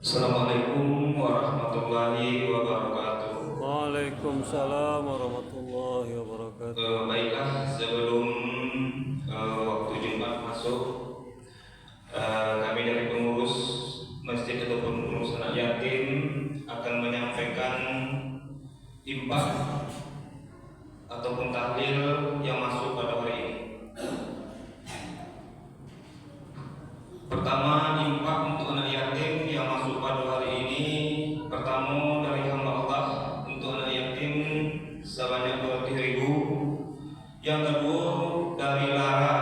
Assalamualaikum warahmatullahi wabarakatuh. Waalaikumsalam warahmatullahi wabarakatuh. Baiklah, sebelum waktu Jumat masuk, kami dari pengurus masjid ataupun pengurus anak yatim akan menyampaikan infak ataupun tahlil yang masuk pada hari ini. Pertama, infak untuk anak yatim yang masuk pada hari ini. Pertama, dari hamba Allah untuk anak yatim sebanyak 200.000. Yang kedua, dari Lara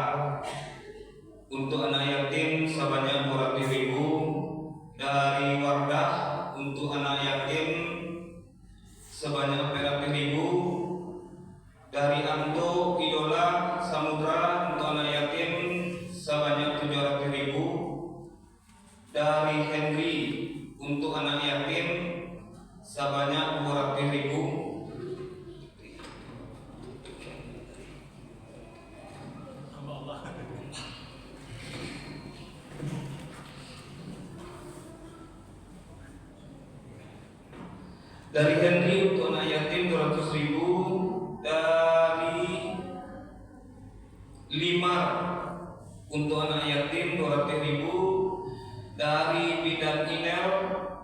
untuk anak yatim sebanyak 200.000. Dari Wardah untuk anak yatim sebanyak 400.000. Dari Anto Idola Samudra untuk anak yatim sebanyak 700.000. Dari Henry untuk anak yatim sebanyak 200.000. Dari Henry untuk anak yatim 200.000. Dari Limar untuk anak yatim 200.000. Dari Bidan Inel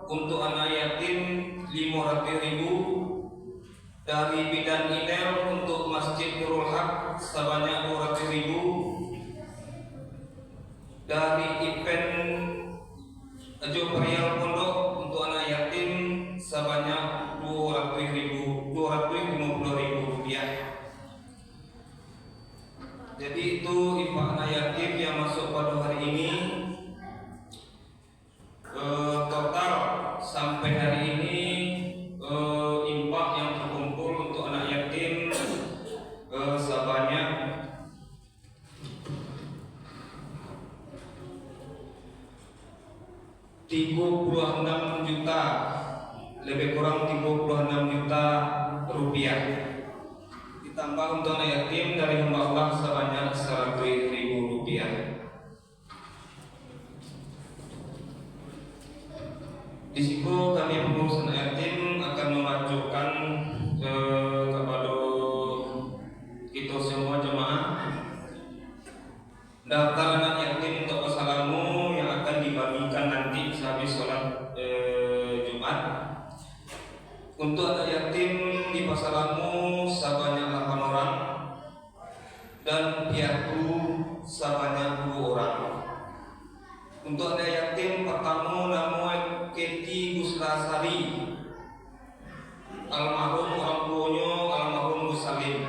untuk anak yatim 500.000. Dari Bidan Inel untuk Masjid Nurul Haq sebanyak 200.000. Dari event Ajo Perial Pondok untuk anak yatim sebanyak 250.000 rupiah. Jadi itu infak anak yatim yang masuk pada hari ini. Total sampai hari ini infak yang terkumpul untuk anak yatim sebanyak 36 juta, lebih kurang 36 juta rupiah. Ditambah untuk anak yatim dari hamba Allah sebanyak 100.000 rupiah. Di situ kami pengurus anak yatim akan memajukan kepada kita semua jemaah daftar anak yatim untuk persalamu yang akan dibagikan nanti sehabis sholat Jumat. Untuk anak yatim di persalamu sebanyak 8 orang dan piatu sebanyak 2 orang. Untuk anak yatim pertama nama Keti Guslasari, almarhum orang tuanya almarhum Gus Salim.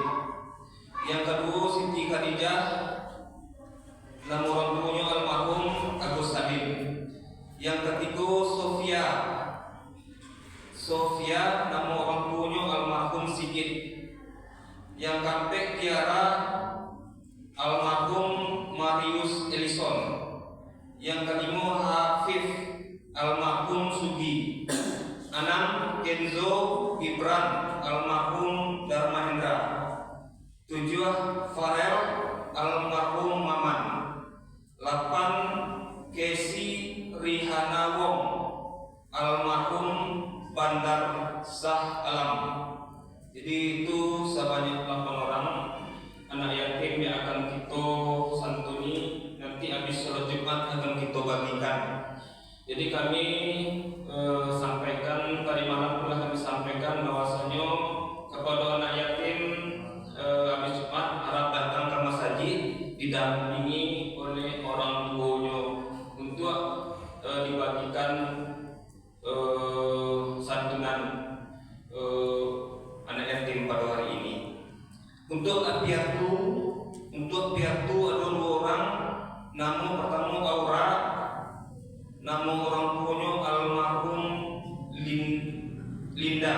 Yang kedua Siti Khadijah, nama orang tuanya almarhum Agus Salim. Yang ketiga Sofia, nama orang tuanya almarhum Sigit. Yang keempat Tiara, almarhum Marius Elison. Yang kelima Hafif, almarhum Sugi. 6 Kenzo Gibran, almarhum Dharma Hendra. 7 Farel, almarhum Maman. 8 Kesi Rihana Wong, almarhum Bandar Shah Alam. Jadi itu sebanyak 8 orang anak yatim yang akan kita santuni. Nanti habis sholat Jumat akan kita bagikan. Jadi kami sampaikan tadi malam telah kami sampaikan bahwasanya kepada anak yatim habis Jumat harap datang ke masjid didampingi oleh orang tuanya untuk dibagikan santunan anak yatim pada hari ini. Untuk piatu ada 2 orang. Nama pertama Aura, nama orang tuanya almarhum Linda.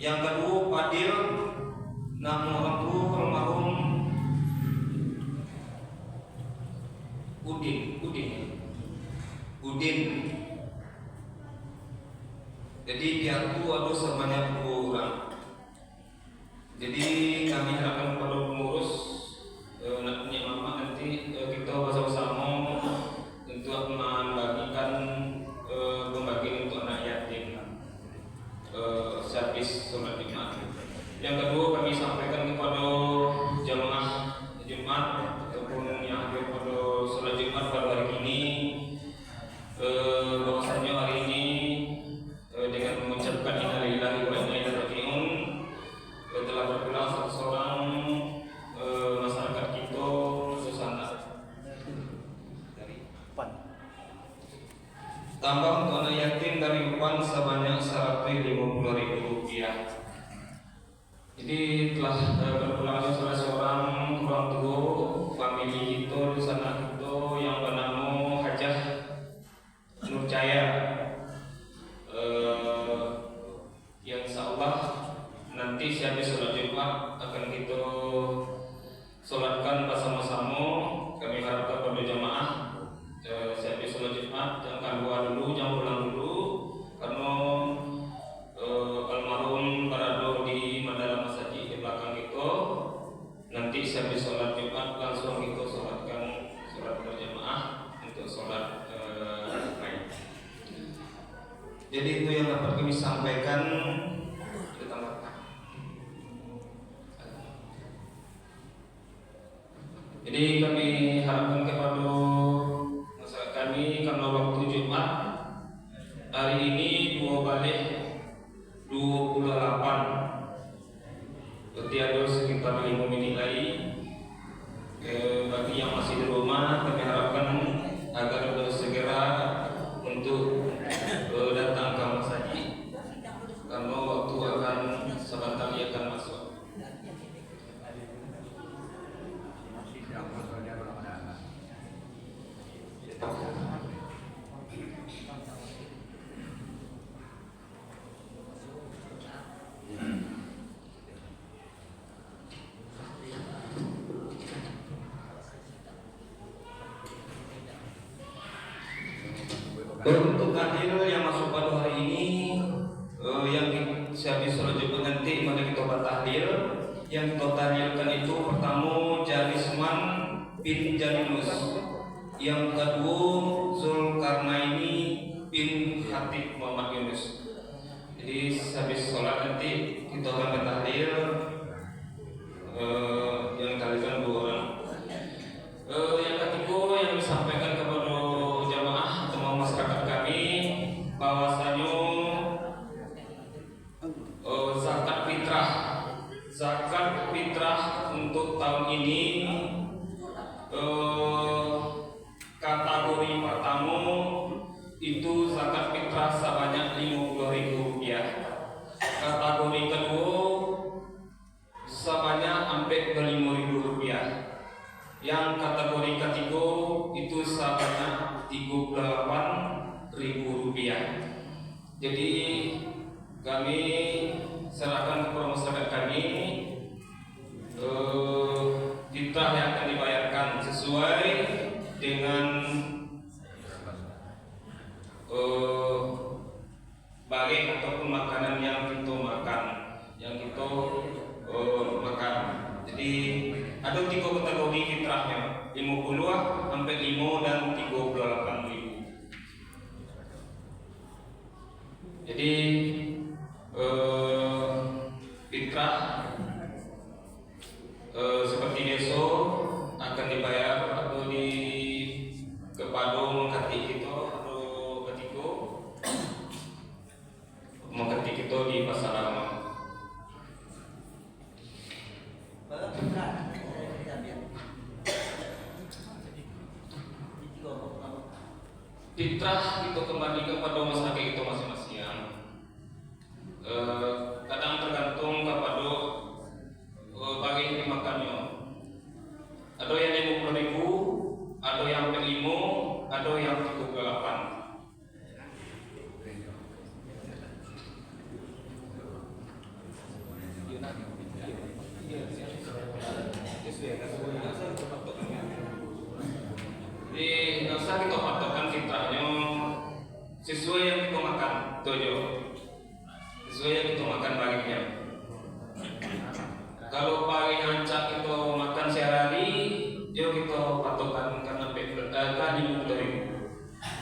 Yang kedua Fadil, nama orang tua almarhum Udin. Jadi piatu ada sebanyak 2 orang. Jadi kami harapkan kepada pengurus nanti kita bersama-sama untuk membagikan tambah untuk anak yatim dari upah sebanyak Rp150.000. Jadi telah berpulang salah seorang orang tua famili itu di sana itu yang bernama Hajah Nur Cahaya, yang insyaallah nanti sehabis sholat Jumat akan kita sholatkan bersama-sama. Kami harap kepada jamaah sehabis sholat Jumat jangan keluar dulu, jangan pulang dulu, karena almarhum berada di dalam masjid di belakang kita. Nanti sehabis sholat Jumat langsung kita sholatkan sholat berjamaah untuk sholat lain. Jadi itu yang dapat kami sampaikan. Jadi kami harapkan kepada masyarakat kami, karena waktu Jumat hari ini 2 balik 28, berarti ada sekitar 5 menit lagi. Bagi yang masih di rumah, kami harapkan agar segera untuk datang ke masjid, karena waktu akan sebentar lagi akan masuk. Untuk takdir yang masuk pada hari ini, yang sehabis sholat Jumat nanti pada kita bertakdir. Yang kita tahlilkan itu pertama Jalisman bin Jalinus, yang kedua Zulkarnaini bin Hatib Muhammad Yunus. Jadi sehabis sholat nanti kita akan bertahlil, yang tahlilkan 2 orang. Yang ketiga yang disampaikan kepada jamaah atau masyarakat kami, bahwasanya zakat fitrah untuk tahun ini kategori pertama itu zakat fitrah sebanyak Rp50.000. Kategori kedua sebanyak hampir Rp5.000. Yang kategori ketiga itu sebanyak Rp38.000. Jadi kami serahkan kepada masyarakat kami fitrah yang akan dibayarkan sesuai dengan barang ataupun makanan yang kita makan, Jadi ada 3 kategori fitrahnya, 50 sampai 5 dan 38.000. Jadi fitrah seperti biasa akan dibayar atau di kepada mengkati kita atau ketika mengkati kita di pasar lama. Fitrah itu kembali kepada masyarakat kita masing-masing. Kadang tergantung kepada bagi yang dimakannya. Ada yang 50.000, ada yang 5, ada yang 38. Jadi nggak usah kita patokkan fitrahnya sesuai yang kita makan, sesuai yang kita makan baginya. Kalau pagi hancak kita makan sehari, yuk kita patokkan karena di 50.000.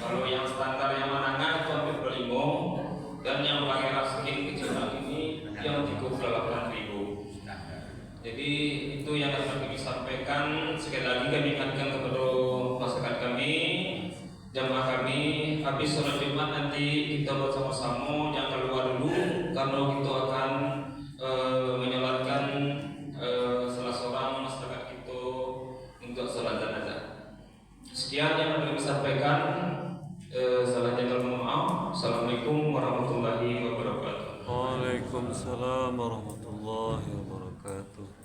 Kalau yang standar yang menengah itu hampir 25, dan yang pakai sedikit kecil ini yang 38.000. Jadi itu yang dapat kami sampaikan. Sekali lagi kami ingatkan kepada masyarakat kami, jamaah kami, habis sholat Jumat nanti kita bersama-sama jangan keluar dulu, karena kita akan menyolatkan salah seorang masyarakat kita untuk sholat jenazah. Sekian yang dapat kami sampaikan. Salam jenderal Waalaikumsalam warahmatullahi wabarakatuh.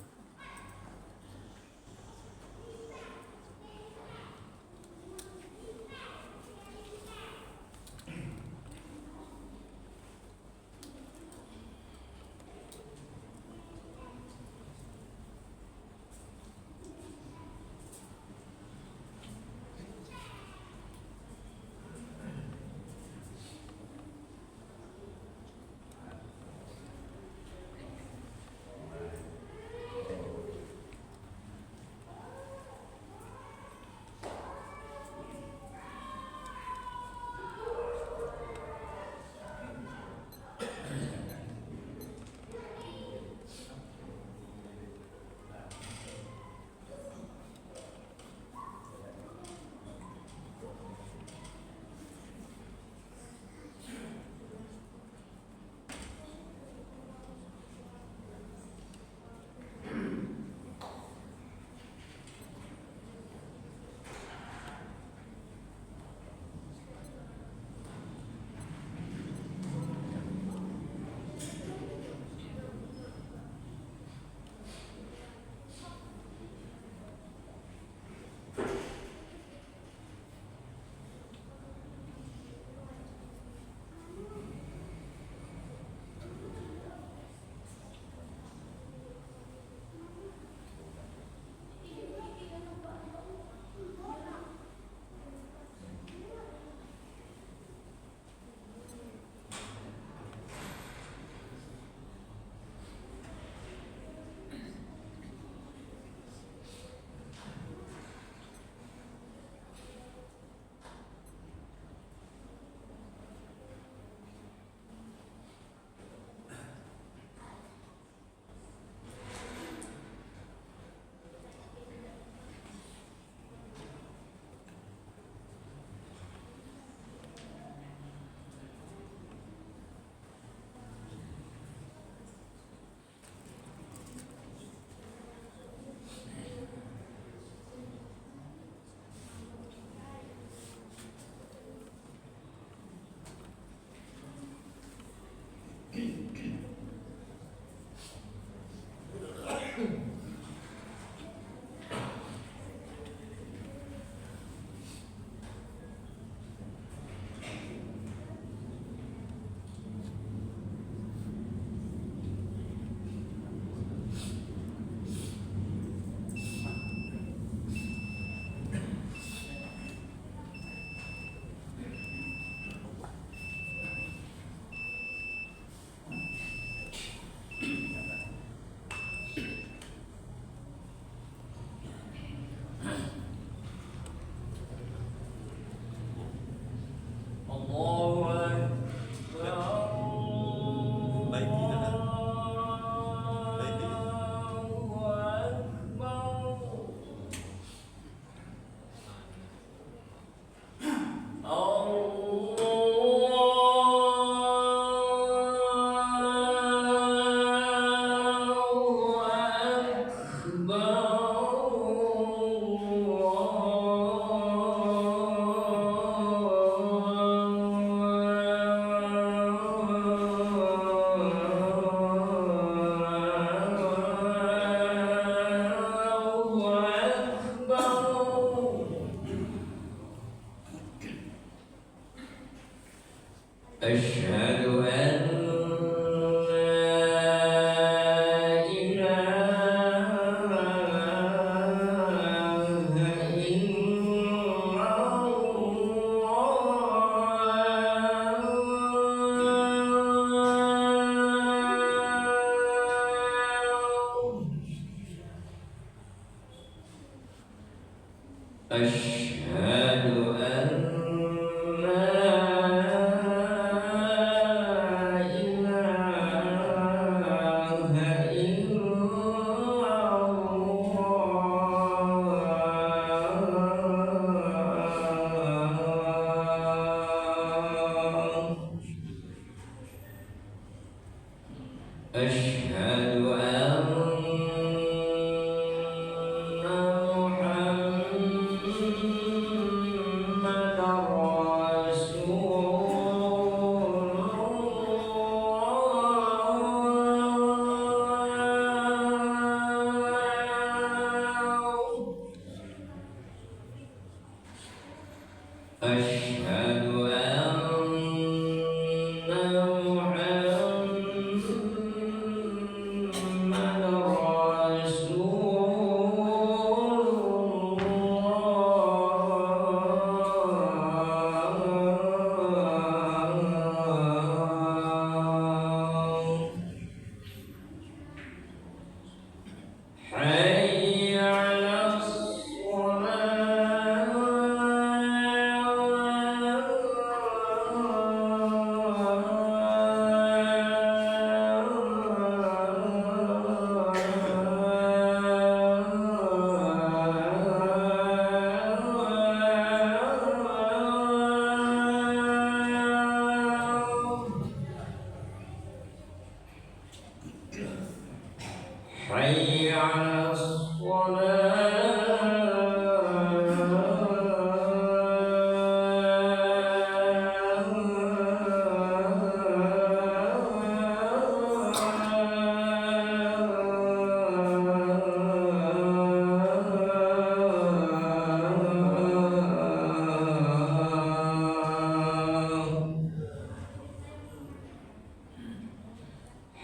حي على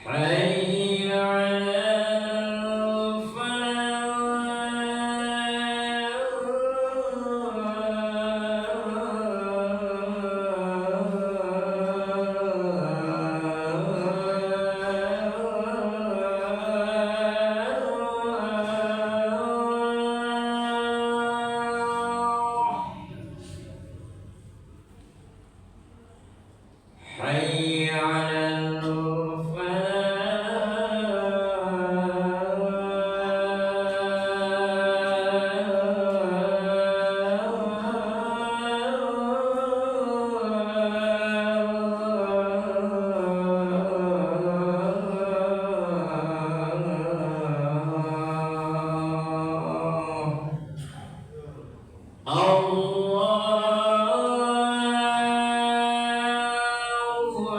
حي على الفلاح حي على الفلاح الله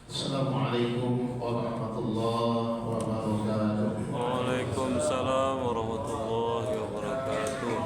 Assalamualaikum warahmatullahi wabarakatuh. Waalaikumsalam warahmatullahi wabarakatuh.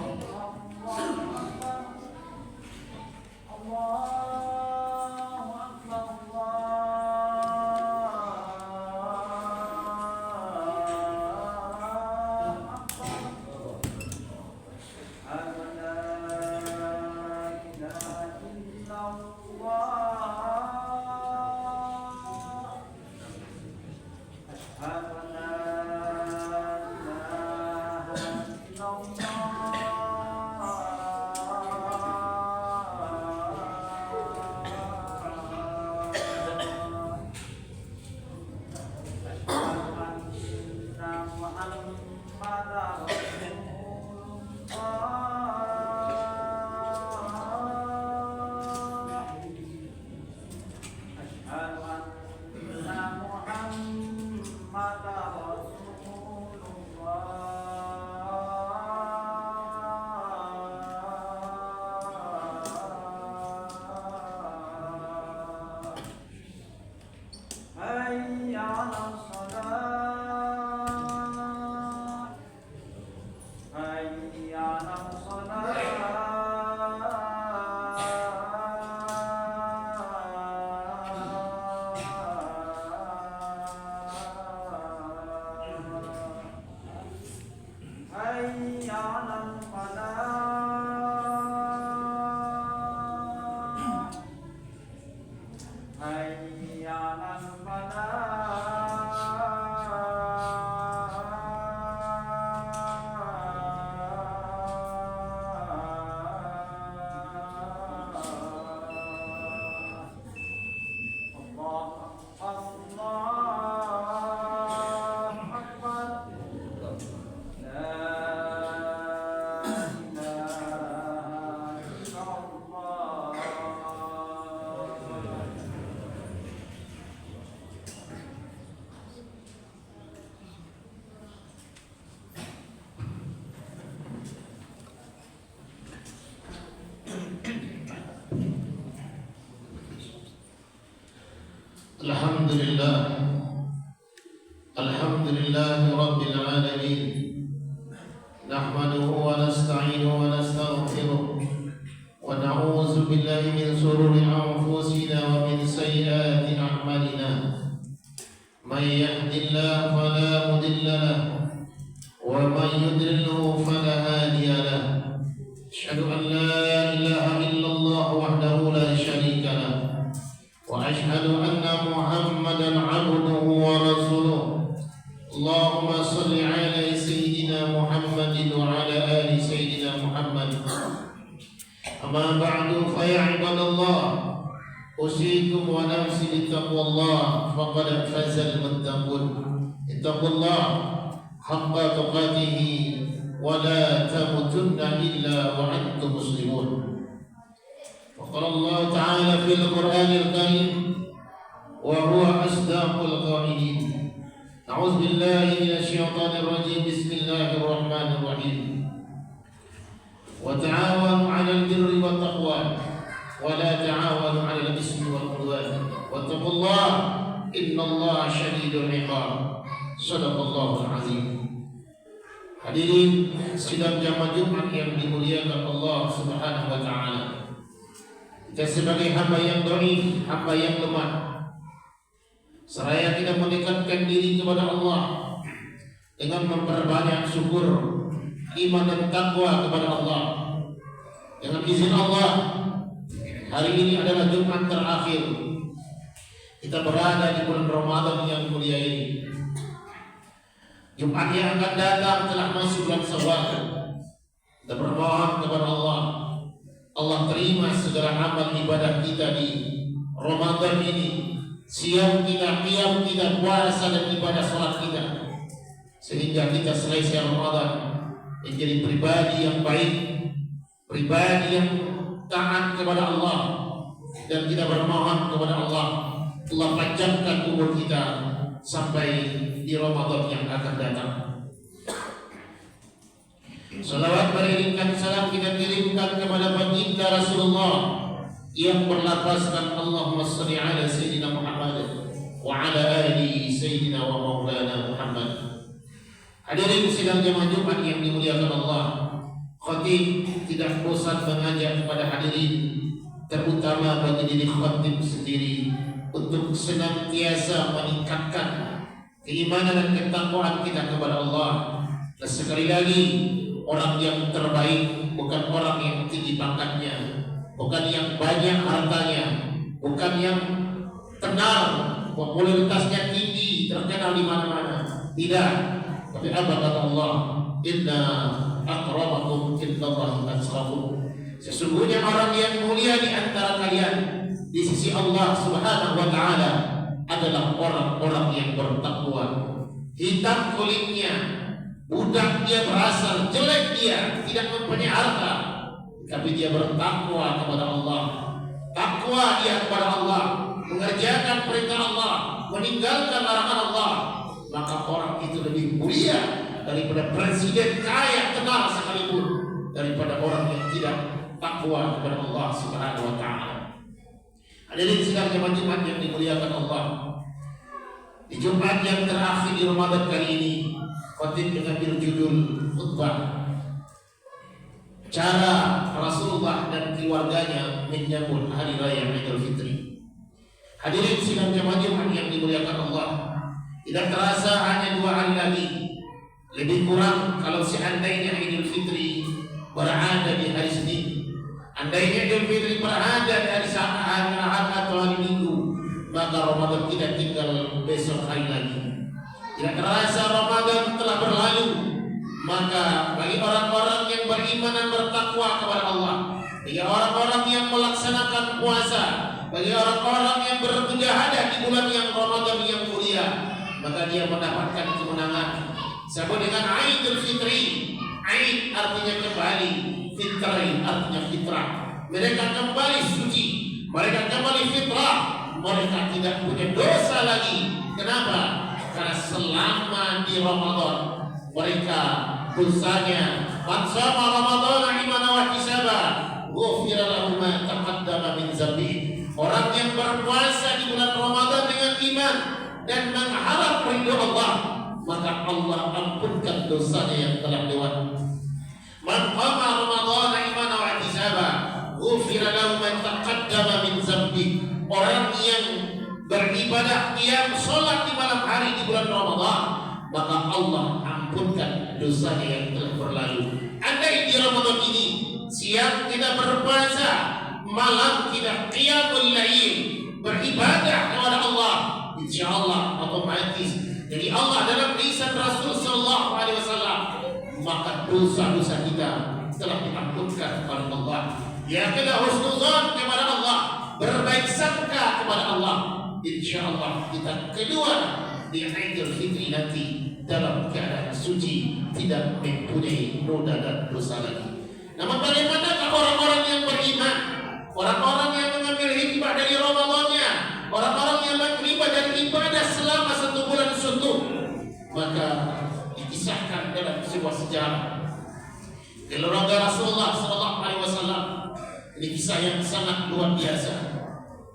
Alhamdulillahi Rabbil Alamin. Nahmaduhu wa nasta'inuhu wa nastaghfiruh wa na'udzu billahi min shururi anfusina wa min sayyiati a'malina. May yahdihillahu fala mudilla lahu wa may yudlilhu fala hadiya lahu. Asyhadu an la ilaha illallah wahdahu la syarika lahu wa asyhadu anna Muhammadan 'abduhu wa rasuluh. Allahumma salli ala sayyidina Muhammadin wa ala ali sayyidina Muhammad. Amma ba'du fa ya ibadallah, usikum wa nafsi bittaqwallah faqad fazal muttaqun. Ittaqullah حق تقاته ولا تموتن إلا وأنتم مسلمون. وقال الله تعالى في القرآن الكريم وهو أصدق القائلين: أعوذ بالله من الشيطان الرجيم. بسم الله الرحمن الرحيم. وتعاونوا على البر والتقوى ولا تعاونوا على الإثم والعدوان واتقوا الله إن الله شديد العقاب. Sadaqallahul azim. Hadirin sidang jamaah Jumat yang dimuliakan Allah Subhanahu wa taala. Kita sebagai hamba yang dhaif, hamba yang lemah, seraya kita mendekatkan diri kepada Allah dengan memperbanyak syukur, iman dan takwa kepada Allah. Dengan izin Allah, hari ini adalah Jumat terakhir kita berada di bulan Ramadan yang mulia ini. Jumat yang akan datang telah masuk bulan Syawal. Kita bermohon kepada Allah, Allah terima segala amal ibadah kita di Ramadan ini, siam kita, qiyam kita, puasa dan ibadah salat kita, sehingga kita selesai Ramadan menjadi pribadi yang baik, pribadi yang taat kepada Allah. Dan kita bermohon kepada Allah, Allah panjangkan umur kita sampai di Ramadan yang akan datang. Salawat beriringkan salam kita kirimkan kepada baginda Rasulullah yang berlafazkan Allahumma shalli ala sayyidina Muhammad wa ala ali sayyidina wa maulana Muhammad. Hadirin sidang jamaah Jumat yang dimuliakan Allah, khatib tidak bosan mengajak kepada hadirin, terutama bagi diri khatib sendiri, untuk senantiasa meningkatkan keimanan dan ketakwaan kita kepada Allah. Dan sekali lagi, orang yang terbaik bukan orang yang tinggi pangkatnya, bukan yang banyak hartanya, bukan yang tenar, popularitasnya tinggi, terkenal di mana-mana. Tidak. Tapi apa kata Allah? Inna akramakum indallahi atqakum. Sesungguhnya orang yang mulia di antara kalian di sisi Allah Subhanahu wa taala adalah orang-orang yang bertakwa. Hitam kulitnya, budak dia berasal, jelek dia, tidak mempunyai harta, tapi dia bertakwa kepada Allah. Takwa dia kepada Allah, mengerjakan perintah Allah, meninggalkan larangan Allah, maka orang itu lebih mulia daripada presiden kaya tenar sekalipun, daripada orang yang tidak takwa kepada Allah Subhanahu wa taala. Hadirin sidang jamaah Jumat yang dimuliakan Allah, di Jumat yang terakhir di Ramadan kali ini, khatib mengambil judul khutbah cara Rasulullah dan keluarganya menyambut hari raya Idul Fitri. Hadirin sidang jamaah Jumat yang dimuliakan Allah, tidak terasa hanya 2 hari lagi, lebih kurang kalau seandainya Idul Fitri berada di hari Senin. Andainya Idul Fitri berada di hari Ahad atau hari Minggu, maka Ramadan kita tinggal besok hari lagi. Tidak terasa Ramadan telah berlalu. Maka bagi orang-orang yang beriman dan bertakwa kepada Allah, bagi orang-orang yang melaksanakan puasa, bagi orang-orang yang bermujahadah di bulan yang Ramadan yang mulia, maka dia mendapatkan kemenangan. Sebut dengan Idul Fitri. Aid artinya kembali, Fitri artinya fitrah. Mereka kembali suci, mereka kembali fitrah, mereka tidak punya dosa lagi. Kenapa? Karena selama di Ramadan mereka dosanya, man shoma Ramadan imanan wa ihtisaban ghufira lahu ma taqaddama min dzambi. Orang yang berpuasa di bulan Ramadan dengan iman dan mengharap ridho Allah, maka Allah ampunkan dosanya yang telah lewat. Man qama Ramadan imanan wa ihtisaban ghufira lahu ma taqaddama min dzambi. Orang yang beribadah qiyam salat di malam hari di bulan Ramadan, maka Allah ampunkan dosanya yang telah berlalu. Andai di Ramadan ini siang kita berpuasa, malam kita qiyamul lail, beribadah kepada Allah, insyaallah otomatis jadi Allah dalam lisan Rasul sallallahu alaihi wasallam, maka dosa-dosa kita telah diampunkan oleh Allah. Ya, kita husnuzan kepada Allah, berbaik sangka kepada Allah, insyaallah kita kedua di Idul Fitri nanti dalam keadaan suci, tidak mempunyai noda dan dosa lagi. Namun bagaimana orang-orang yang beriman, orang-orang yang mengambil hikmah dari Ramadannya, orang-orang yang mengambil dari ibadah selama 1 bulan suntuk? Maka dikisahkan dalam sebuah sejarah keluarga Rasulullah SAW. Ini kisah yang sangat luar biasa.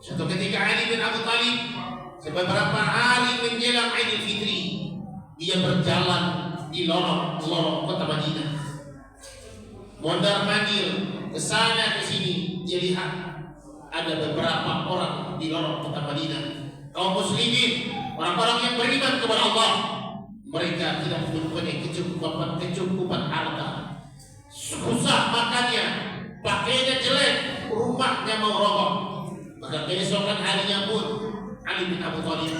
Suatu ketika Ali bin Abi Thalib beberapa hari menjelang Idul Fitri, dia berjalan di lorong-lorong kota Madinah, mondar-mandir ke sana ke sini. Dia lihat ada beberapa orang di lorong kota Madinah, kaum muslimin, orang-orang yang beriman kepada Allah. Mereka tidak mempunyai kecukupan harta, susah makannya, pakainya jelek, rumahnya mau roboh. Maka keesokan harinya pun Ali bin Abi Thalib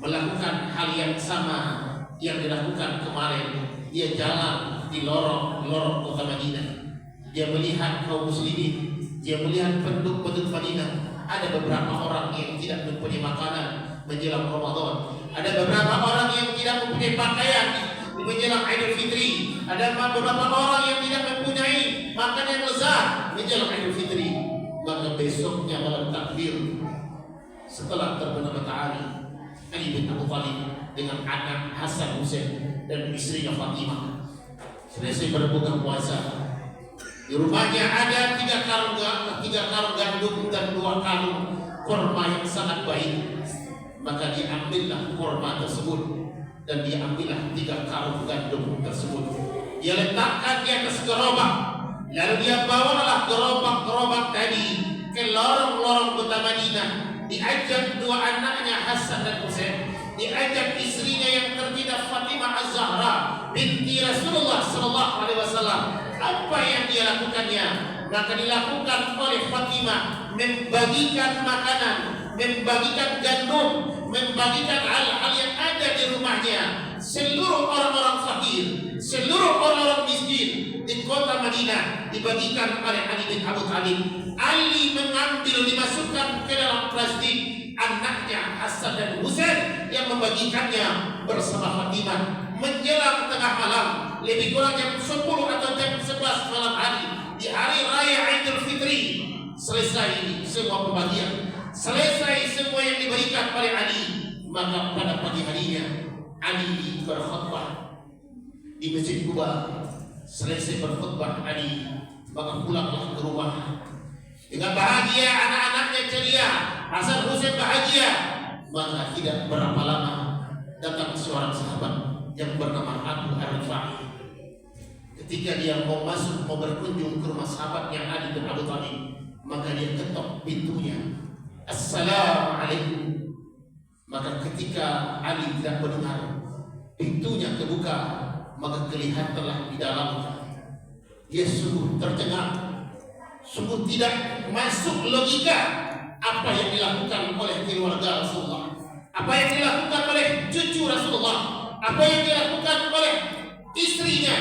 melakukan hal yang sama yang dilakukan kemarin. Dia jalan di lorong kota Madinah. Dia melihat kaum muslimin, dia melihat penduduk Madinah. Ada beberapa orang yang tidak mempunyai makanan menjelang Ramadan. Ada beberapa orang yang tidak mempunyai pakaian menjelang Idul Fitri. Ada beberapa orang yang tidak mempunyai makanan yang lezat menjelang Idul Fitri. Maka besoknya malam takbir, setelah terbenam matahari, Ali bin Abi Thalib dengan anak Hasan Husain dan istrinya Fatimah selesai berbuka puasa. Di rumahnya ada 3 karung gandum dan 2 karung kurma yang sangat baik. Maka diambillah kurma tersebut dan diambillah 3 karung gandum tersebut. Dia letakkan di atas gerobak. Lalu dia bawalah gerobak tadi ke lorong-lorong kota Madinah. Diajak 2 anaknya Hasan dan Husain, diajak istrinya yang tercinta Fatimah Az-Zahra binti Rasulullah SAW. Apa yang dia lakukannya? Maka dilakukan oleh Fatimah membagikan makanan, membagikan gandum, membagikan hal-hal yang ada di rumahnya. Seluruh orang-orang fakir, seluruh orang-orang miskin di kota Madinah dibagikan oleh Ali bin Abi Thalib. Ali mengambil, dimasukkan ke dalam plastik. Anaknya Hasan dan Husain yang membagikannya bersama Fatimah. Menjelang tengah malam, lebih kurang jam 10 atau jam 11 malam hari, di hari raya Idul Fitri, selesai semua pembagian, selesai semua yang diberikan oleh Ali. Maka pada pagi harinya Ali berkhutbah di Masjid Quba. Selesai berkhutbah Ali, maka pulanglah ke rumah dengan bahagia, anak-anaknya ceria, Hasan Husain bahagia. Maka tidak berapa lama datang seorang sahabat yang bernama Abu Arifah. Ketika dia mau berkunjung ke rumah sahabatnya Ali bin Abi Thalib, maka dia ketok pintunya, Assalamualaikum. Maka ketika Ali tidak mendengar, pintunya terbuka, maka kelihatanlah di dalamnya. Dia sungguh tercengang, sungguh tidak masuk logika apa yang dilakukan oleh keluarga Rasulullah, apa yang dilakukan oleh cucu Rasulullah, apa yang dilakukan oleh istrinya,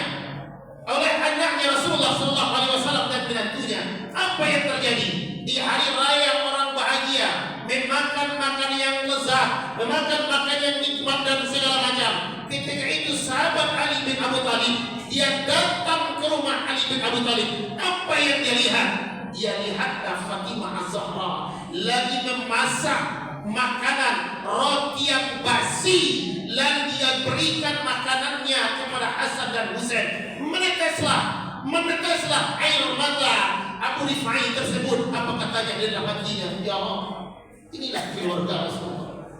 oleh anaknya Rasulullah SAW dan menantunya. Apa yang terjadi di hari raya orang bahagia, memakan makanan yang lezat, memakan makanan yang nikmat dan segala macam. Ketika itu sahabat Ali bin Abi Thalib, dia datang ke rumah Ali bin Abi Thalib. Apa yang dia lihat? Dia lihat Fatimah Az-Zahra lagi memasak makanan roti yang basi, lalu dia berikan makanannya kepada Hasan dan Husain. Meneteslah air mata Abu Rifai tersebut. Apa katanya di dalam hatinya? Ya Allah, inilah keluarga Rasulullah,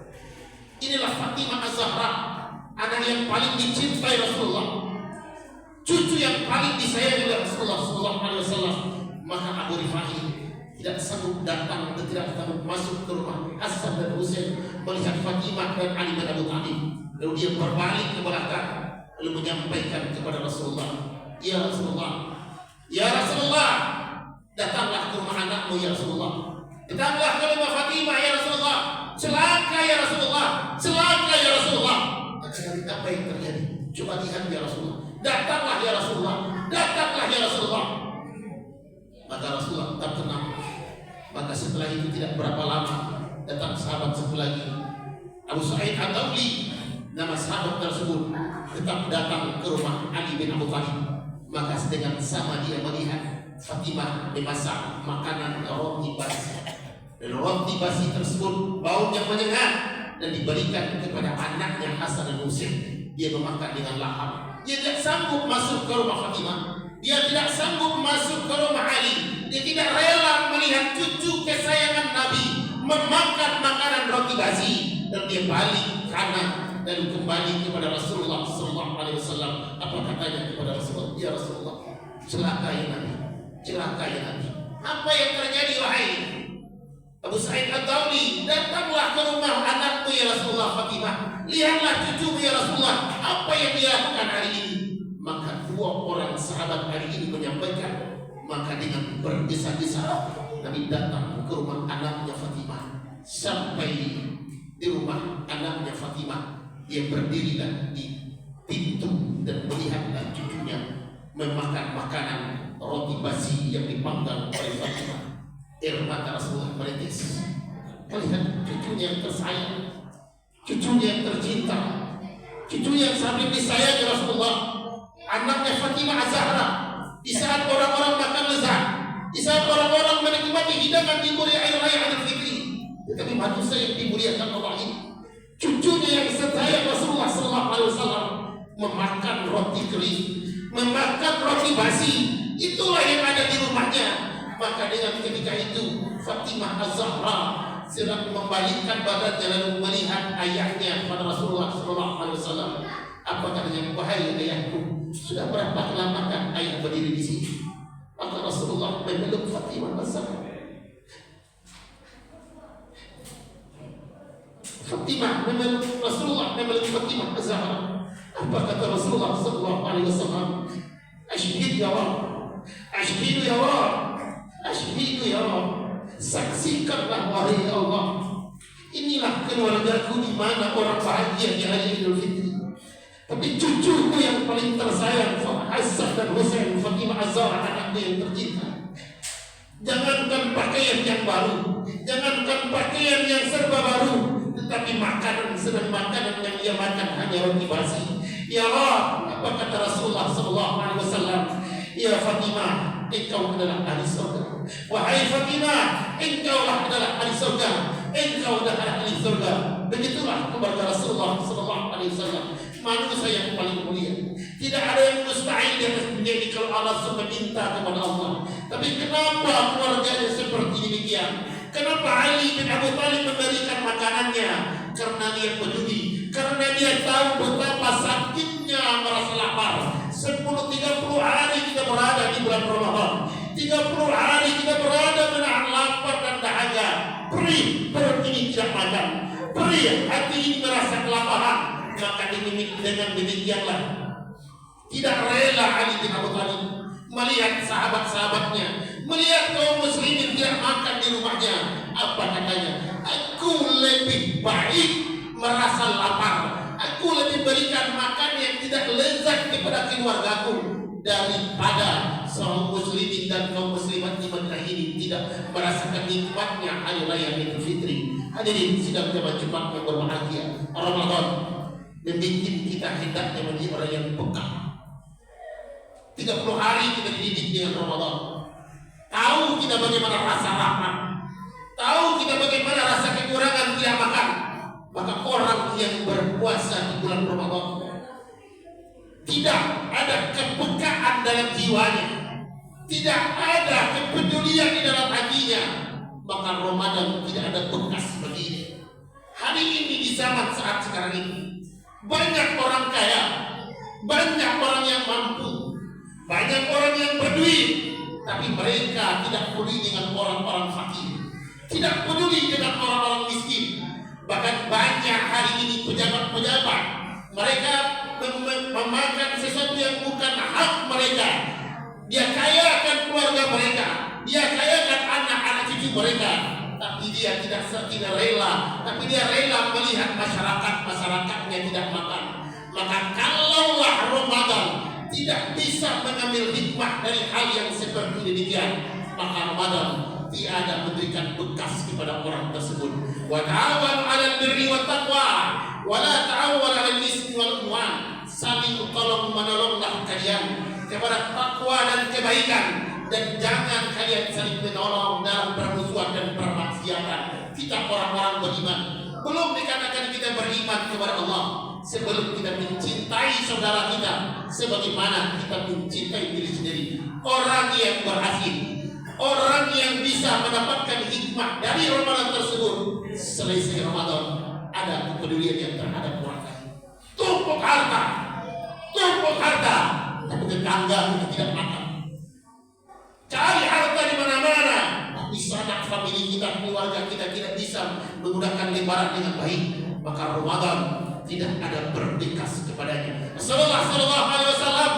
inilah Fatimah Az-Zahra, anak yang paling dicintai Rasulullah, cucu yang paling disayangi oleh Rasulullah SAW. Maka Abu Rifai tidak sanggup datang dan tidak sanggup masuk ke rumah Hasan dan Husain melihat Fatimah dan Ali bin Abi Thalib. Lalu dia berbalik ke belakang lalu menyampaikan kepada Rasulullah, Ya Rasulullah, Ya Rasulullah, datanglah ke rumah anakmu ya Rasulullah, datanglah ke rumah Fatimah ya Rasulullah, celaka ya Rasulullah, celaka ya Rasulullah. Apa yang terjadi? Coba lihat ya Rasulullah. Datanglah ya Rasulullah, datanglah ya Rasulullah. Maka Rasulullah tak tenang. Maka setelah itu tidak berapa lama datang sahabat satu lagi, Abu Sa'id Al-Thawri. nama sahabat tersebut tetap datang ke rumah Ali bin Abi Thalib. Maka dengan sama dia melihat Fatimah memasak makanan roti basi. Dan roti basi tersebut baunya menyengat dan diberikan kepada anaknya Hasan dan Husain. Dia memakan dengan lahap. Dia tidak sanggup masuk ke rumah Fatimah. Dia tidak sanggup masuk ke rumah Ali. Dia tidak rela melihat cucu kesayangan Nabi memakan makanan roti basi. Dan dia balik kanan dan kembali kepada Rasulullah SAW. Apa katanya kepada Rasulullah? Ya Rasulullah, celaka ya Nabi, celaka ya Nabi. Apa yang terjadi wahai Abu Sa'id Al-Khudri? Datanglah ke rumah anakmu ya Rasulullah, Fatimah. Lihatlah cucumu ya Rasulullah, apa yang dia lakukan hari ini. Maka dua orang sahabat hari ini menyampaikan, maka dengan berdesah-desah Nabi datang ke rumah anaknya Fatimah. Sampai di rumah anaknya Fatimah, dia berdiri dan di pintu dan melihatlah cucunya memakan makanan roti basi yang dipanggang oleh Fatimah. Air mata Rasulullah menetes melihat cucunya yang tersayang, cucunya yang tercinta, cucunya yang sangat disayangi Rasulullah, anaknya Fatimah Az-Zahra. Di saat orang-orang makan lezat, di saat orang-orang menikmati hidangan diberi air raya Idul Fitri, tetapi manusia yang dimuliakan Allah ini, cucunya yang setia Rasulullah SAW memakan roti kering, memakan roti basi. Itulah yang ada di rumahnya. Maka dengan ketika itu Fatimah Az-Zahra sedang membalikkan badannya lalu melihat ayahnya pada Rasulullah SAW. Apa katanya? Wahai ayahku, sudah berapa lama kan ayah berdiri di sini? Maka Rasulullah memeluk Fatimah Az-Zahra. Fatimah memeluk Rasulullah, memeluk Fatimah Az-Zahra. Apa kata Rasulullah SAW? Ashhid ya Rabb, ashhid ya Rabb, ashhid ya Rabb. Saksikanlah wahai Allah, inilah keluargaku di mana orang bahagia di hari Idul Fitri. Tapi cucuku yang paling tersayang, Hasan dan Husain, Fatimah Az-Zahra, anakku yang tercinta. Jangankan pakaian yang baru, jangankan pakaian yang serba baru, tetapi makanan, sedang makanan yang ia makan hanya roti basi. Ya Rabb, apa kata Rasulullah SAW? Ya Fatimah, engkau adalah ahli surga. Wahai Fatimah, engkau adalah ahli surga. Engkau adalah ahli surga. Begitulah kepada Rasulullah SAW. Manusia yang paling mulia. Tidak ada yang mustahil di atas dunia ini kalau Allah sudah minta kepada Allah. Tapi kenapa keluarganya seperti demikian? Kenapa Ali bin Abi Thalib memberikan makanannya? Karena dia peduli, karena dia tahu betapa sakitnya merasa lapar. 30 hari kita berada di bulan Ramadan, 30 hari kita berada menahan lapar dan dahaga. Perih perut ini tidak makan, perih hati ini merasa kelaparan. Maka dengan demikianlah tidak rela Ali bin Abi Thalib melihat sahabat-sahabatnya, melihat kaum muslimin tidak makan di rumahnya. Apa katanya? Aku lebih baik merasa lapar, aku lebih berikan makan yang tidak lezat kepada keluargaku daripada seorang muslimin dan kaum muslimat di Madinah ini tidak merasakan nikmatnya hari raya Idul Fitri. Hadirin sidang jemaah Jumat yang berbahagia, Ramadan membuat kita hendaknya menjadi orang yang peka. 30 hari kita dididik dengan Ramadan. Tahu kita bagaimana rasa lapar, tahu kita bagaimana rasa kekurangan tidak makan. Maka orang yang berpuasa di bulan Ramadan tidak ada kepekaan dalam jiwanya, tidak ada kepedulian di dalam hatinya, maka Ramadan tidak ada bekas baginya. Hari ini di zaman saat sekarang ini banyak orang kaya, banyak orang yang mampu, banyak orang yang berduit, tapi mereka tidak peduli dengan orang-orang fakir, tidak peduli dengan orang-orang miskin. Bahkan banyak hari ini pejabat-pejabat mereka memakan sesuatu yang bukan hak mereka. Dia kayakan keluarga mereka, dia kayakan anak-anak cucu mereka, tapi dia tidak rela, tapi dia rela melihat masyarakatnya tidak makan. Maka kalaulah Ramadan tidak bisa mengambil hikmah dari hal yang seperti demikian, maka Ramadan tiada memberikan bekas kepada orang tersebut. Wa ta'awanu 'alal birri wat taqwa wa la ta'awanu 'alal ismi wal 'udwan. Saling tolong menolonglah kalian kepada takwa dan kebaikan, dan jangan kalian saling menolong dalam permusuhan dan permaksiatan. Kita orang-orang beriman belum dikatakan kita beriman kepada Allah sebelum kita mencintai saudara kita sebagaimana kita mencintai diri sendiri. Orang yang berhasil, orang yang bisa mendapatkan hikmah dari Ramadan tersebut, selesai Ramadan ada kepedulian yang terhadap orang lain. Tumpuk harta, tapi tetangga kita tidak makan. Cari harta di mana-mana, tapi sanak famili kita, keluarga kita tidak bisa menggunakan lebaran dengan baik, maka Ramadan tidak ada berbekas kepadanya. Rasulullah sallallahu alaihi wasallam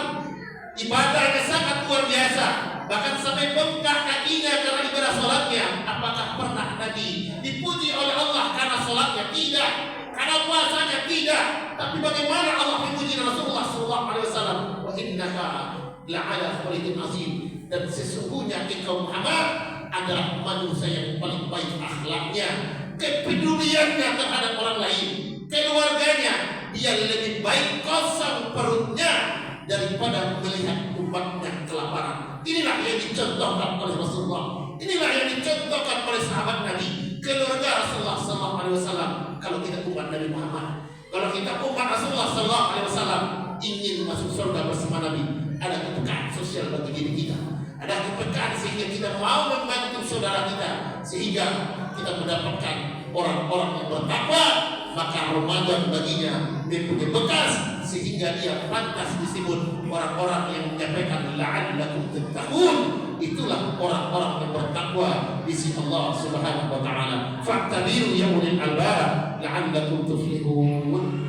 ibadahnya sangat luar biasa, bahkan sampai bengkak kakinya karena ibadah salatnya. Apakah pernah Nabi dipuji oleh Allah karena salatnya? Tidak. Karena puasanya? Tidak. Tapi bagaimana Allah memuji Rasulullah sallallahu alaihi wasallam? Wa innaka la'ala khuluqin azim. Dan sesungguhnya engkau Muhammad adalah manusia yang paling baik akhlaknya, kepeduliannya terhadap orang lain, keluarganya. Dia lebih baik kosong perutnya daripada melihat umatnya kelaparan. Inilah yang dicontohkan oleh Rasulullah. Inilah yang dicontohkan oleh sahabat Nabi, keluarga Rasulullah sallallahu alaihi wasallam. Kalau kita umat Nabi Muhammad, kalau kita umat Rasulullah sallallahu alaihi wasallam ingin masuk surga bersama Nabi, ada kepekaan sosial bagi diri kita. Ada kepekaan sehingga kita mau membantu saudara kita, sehingga kita mendapatkan orang-orang yang bertakwa. Maka Ramadan baginya mempunyai bekas sehingga dia pantas disebut orang-orang yang menyampaikan la'allakum tattaqun. Itulah orang-orang yang bertakwa di sisi Allah Subhanahu wa taala. Fa'tabiru ya ulil albab la'allakum tuflihun.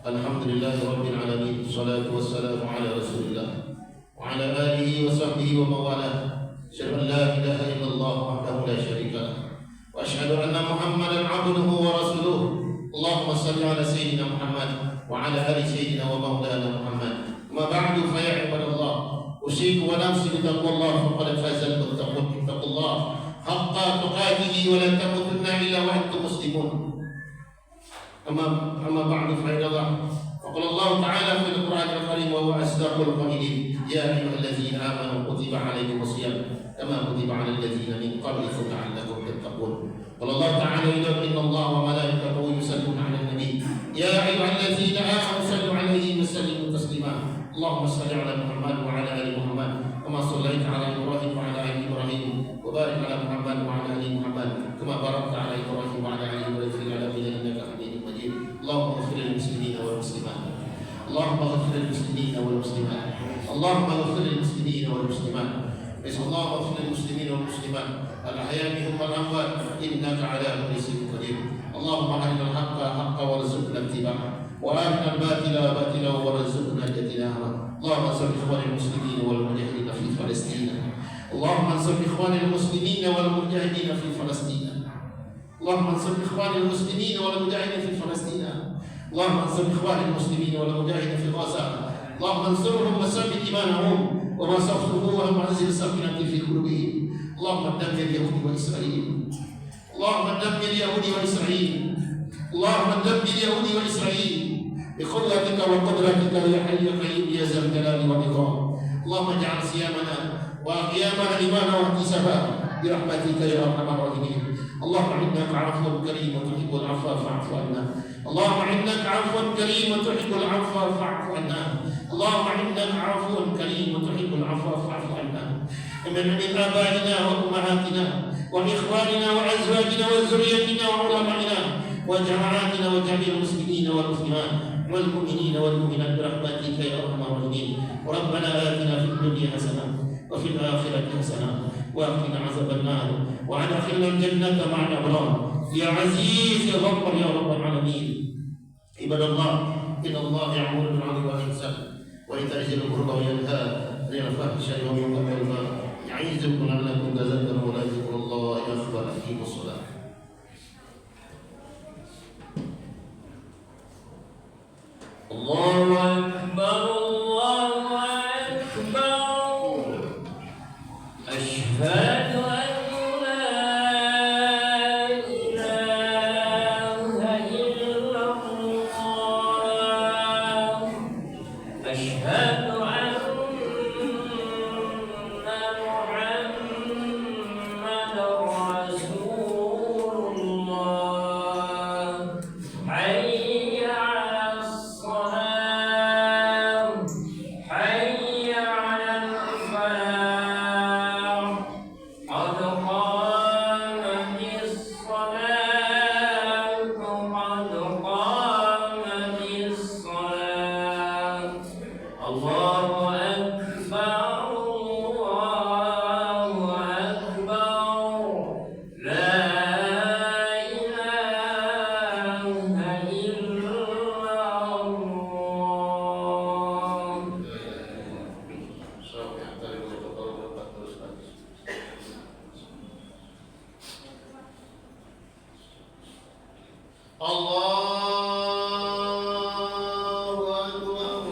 Alhamdulillah rabbil alamin. Salatu wassalamu ala Rasulillah wa ala alihi wa sahbihi wa mawalah. Asyhadu an la ilaha illallah wahdahu la syarika lah wa asyhadu anna Muhammadan 'abduhu wa rasuluh. Allahumma shalli ala sayyidina Muhammad wa ala ali sayyidina wa maulana Muhammad. Ma ba'du fa ya ibadallah, usiku wa nafsi bi taqwallah faqad faza al-muttaqun. Ittaqullah haqqa tuqatih wa la tamutunna illa wa antum muslimun. أما بعد فإن الله فقال الله تعالى في القرآن الكريم وهو أصدق القائلين يا أيها الذين آمنوا كتب عليكم الصيام كما كتب على الذين من قبلكم لعلكم تتقون. قال الله تعالى إن الله وملائكته يصلون على النبي يا أيها الذين آمنوا صلوا عليه وسلموا تسليما. اللهم صل على محمد وعلى آل محمد كما صليت على إبراهيم وعلى آل إبراهيم وبارك على محمد وعلى آل محمد كما باركت على إبراهيم وعلى آل إبراهيم في العالمين إنك حميد مجيد. اللهم اغفر للمسلمين والمسلمات. اللهم اغفر للمسلمين والمسلمات. اللهم اغفر للمسلمين والمسلمات. اللهم اغفر للمسلمين والمسلمات الأحياء منهم والأموات إنك على كل شيء قدير. اللهم أرنا الحق حقا وارزقنا اتباعه وأرنا الباطل باطلا وارزقنا اجتنابه. اللهم انصر إخوان المسلمين والمجاهدين في فلسطين. اللهم انصر إخوان المسلمين والمجاهدين في فلسطين. اللهم انصر إخوان المسلمين والمجاهدين في فلسطين. اللهم انصر إخوان المسلمين والمجاهدين في غزة. اللهم انصرهم وثبت إيمانهم ووسع صدورهم وانزل سكينة في قلوبهم. اللهم دمر اليهود وإسرائيل. اللهم دمر اليهود وإسرائيل. اللهم دمر اليهود وإسرائيل بقدرتك وقدرتك يا حي يا قيوم يا ذا الجلال والإكرام. اللهم اجعل صيامنا وقيامنا إيمانا واحتسابا برحمتك يا أرحم الراحمين. اللهم إنك عفو كريم وتحب العفو فاعف عنا. اللهم إنك عفو كريم وتحب العفو فاعف عنا. اللهم إنك عفو كريم وتحب العفو فاعف عنا. ومن آبائنا وأمهاتنا وإخواننا وأزواجنا وذريتنا وعلمائنا وجماعاتنا وجميع المسلمين والمسلمات والمؤمنين والمؤمنات برحمتك يا أرحم الراحمين. ربنا آتنا في الدنيا حسنة وفي الآخرة حسنة وقنا عذاب النار. وأدخلنا الجنة مع الأبرار يا عزيز يا غفر يا رب العالمين. عباد الله إن الله يأمر بالعدل والإحسان وإيتاء ذي القربى وينهى عن الفحشاء والمنكر والبغي يعظكم لعلكم تذكرون ولذكر الله أكبر. أقيموا الصلاة. الله أكبر الله أكبر أشهد أن لا إله إلا الله أشهد أن محمدا رسول الله حي على الصلاة حي على الفلاح قد قامت الصلاة قد قامت الصلاة الله أكبر الله أكبر لا إله إلا الله. Allahu Akbar.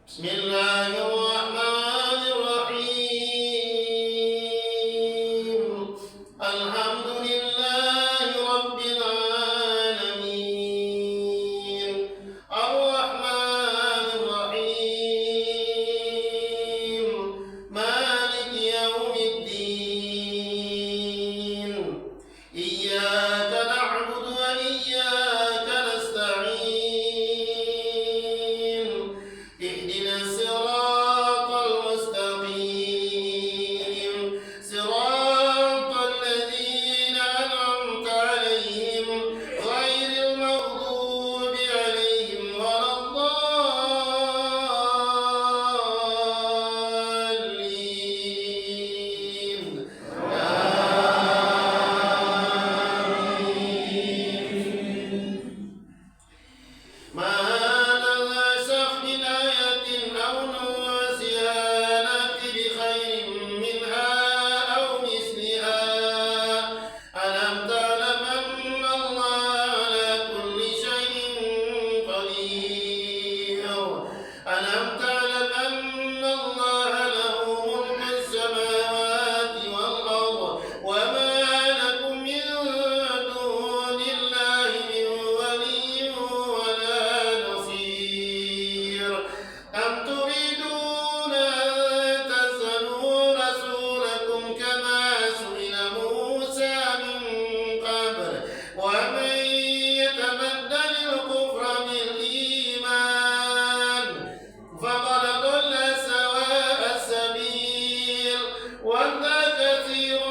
Bismillahirrahmanirrahim. Alhamdulillahi Rabbil alamin. Ar-Rahmanir Rahim. Maliki yawmiddin. Iyyaka na'budu wa iyyaka nasta'in. اهدنا الصراط المستقيم صراط الذين أنعمت عليهم غير المغضوب عليهم ولا الضالين. آمين. ما ننسخ من آية أو ننسها نأتي بخير منها أو مثلها. ألم تعلم أن الله على كل شيء قدير. ألم تعلم أن الله له ملك السماوات والأرض وما لكم من دون الله من ولي ولا نصير. أم تريدون أن تسألوا رسولكم كما سئل موسى من قبل ومن يتبدل الكفر بالإيمان فقد ضل سواء السبيل. ود كثير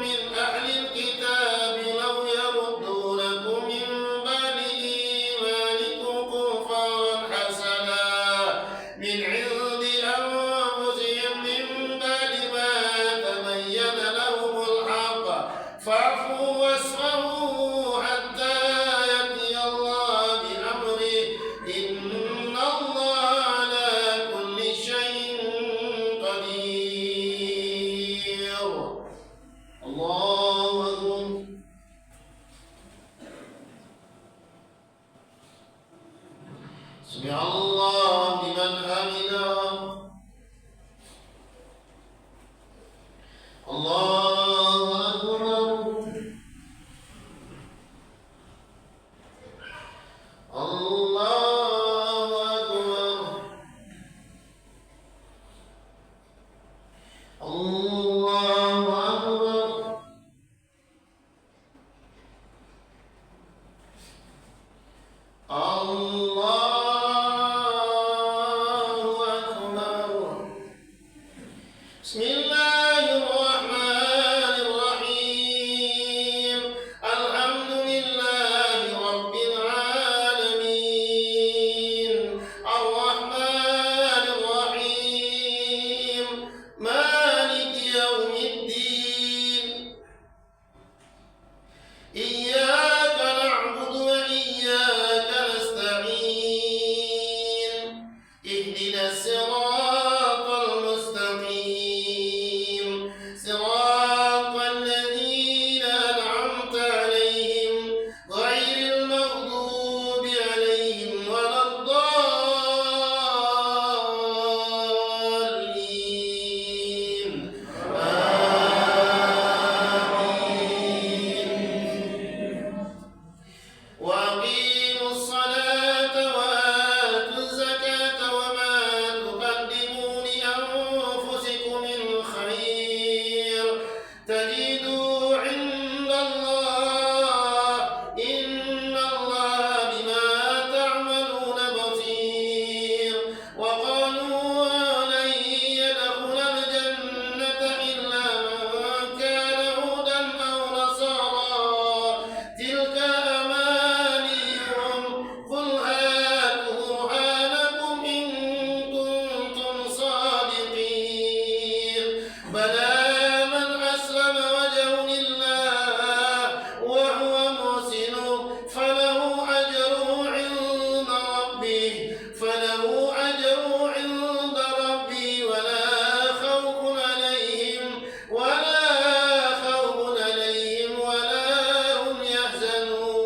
من أهل الكتاب لو يردونكم من بعد إيمانكم كفارا حسنا من عند أنفسهم من بعد ما تبين لهم الحق فاعفوا واصفحوا حتى يأتي الله بأمره إن الله على كل شيء قدير. الله أكبر. سمع الله لمن حمده. الله أكبر. الله أكبر. الله أكبر. الله أكبر. وإياك نستعين اهدنا الصراط المستقيم صراط الذين أنعمت عليهم غير المغضوب عليهم ولا الضالين آمين وأقيموا الصلاة وآتوا الزكاة وما تقدموا لأنفسكم من خير تجدوا عند الله إن الله بما تعملون بصير وقالوا لن يدخل الجنة إلا من كان هودا أو نصارى تلك أمانيهم قل هاتوا برهانكم إن كنتم صادقين بلى من أسلم وجهه لله وهو محسن فله أجره عند ربه ولا خوف عليهم ولا هم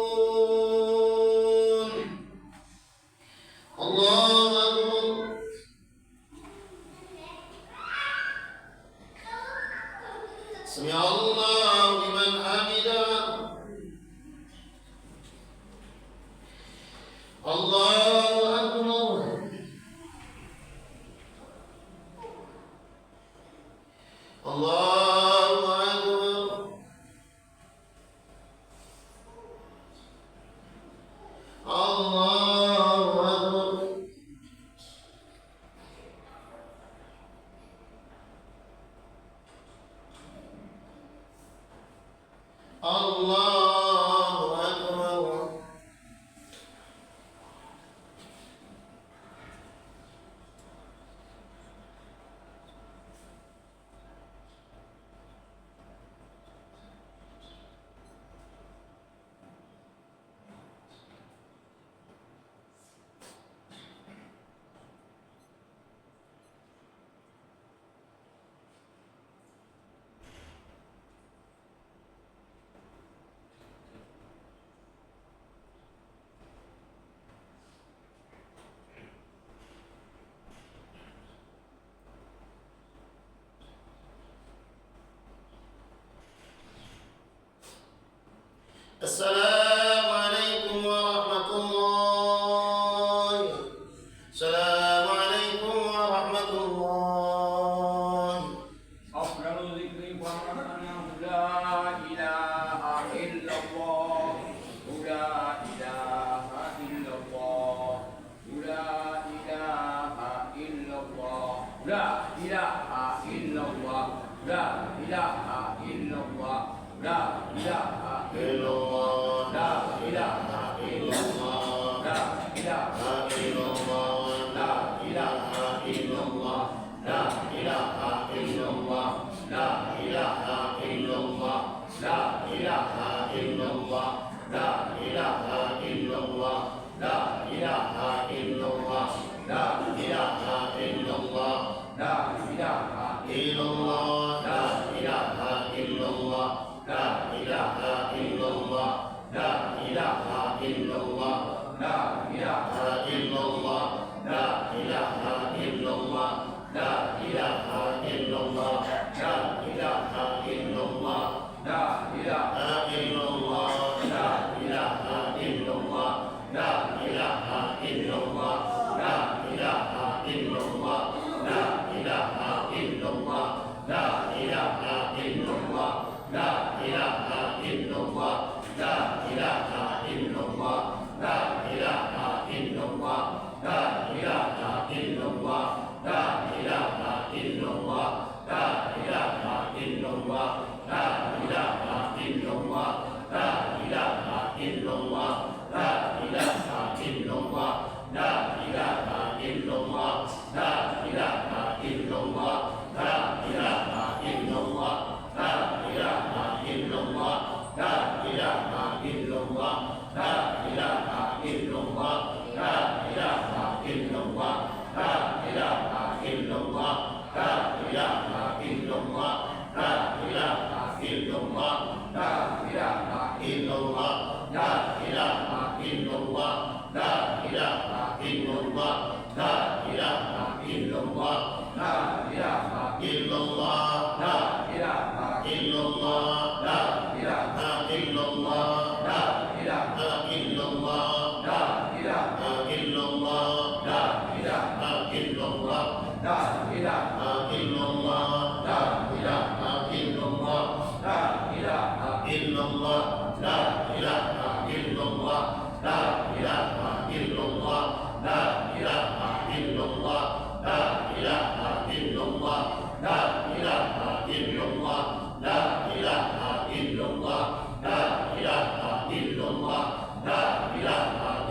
يحزنون الله أكبر سمع الله لمن حمده الله أكبر الله أكبر الله أكبر الله أكبر السلام عليكم ورحمة الله السلام عليكم ورحمة الله أفضل ذكر وأنه لا إله إلا الله لا إله إلا الله لا إله إلا الله لا إله إلا الله لا إله إلا الله لا إله إلا الله لا إله إلا الله لا إله إلا الله لا إله إلا الله لا إله إلا الله لا إله إلا الله لا إله إلا الله لا إله إلا الله لا إله إلا الله لا إله إلا الله لا إله إلا الله لا إله إلا الله لا إله إلا الله لا إله إلا الله لا إله إلا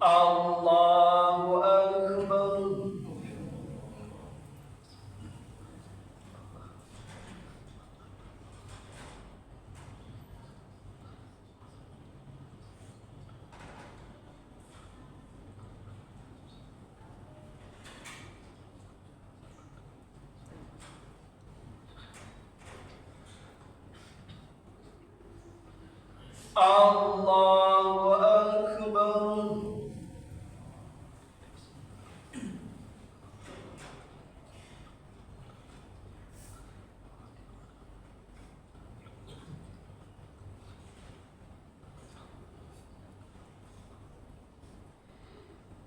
Allahu Akbar. Allahu Akbar.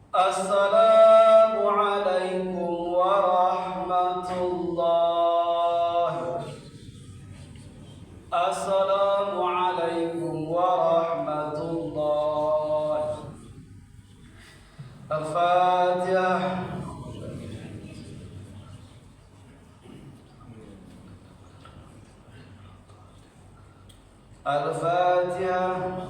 Assalamu alaikum warahmatullah. Assalamu alaikum warahmatullah. Al-Fatihah. Al-Fatihah.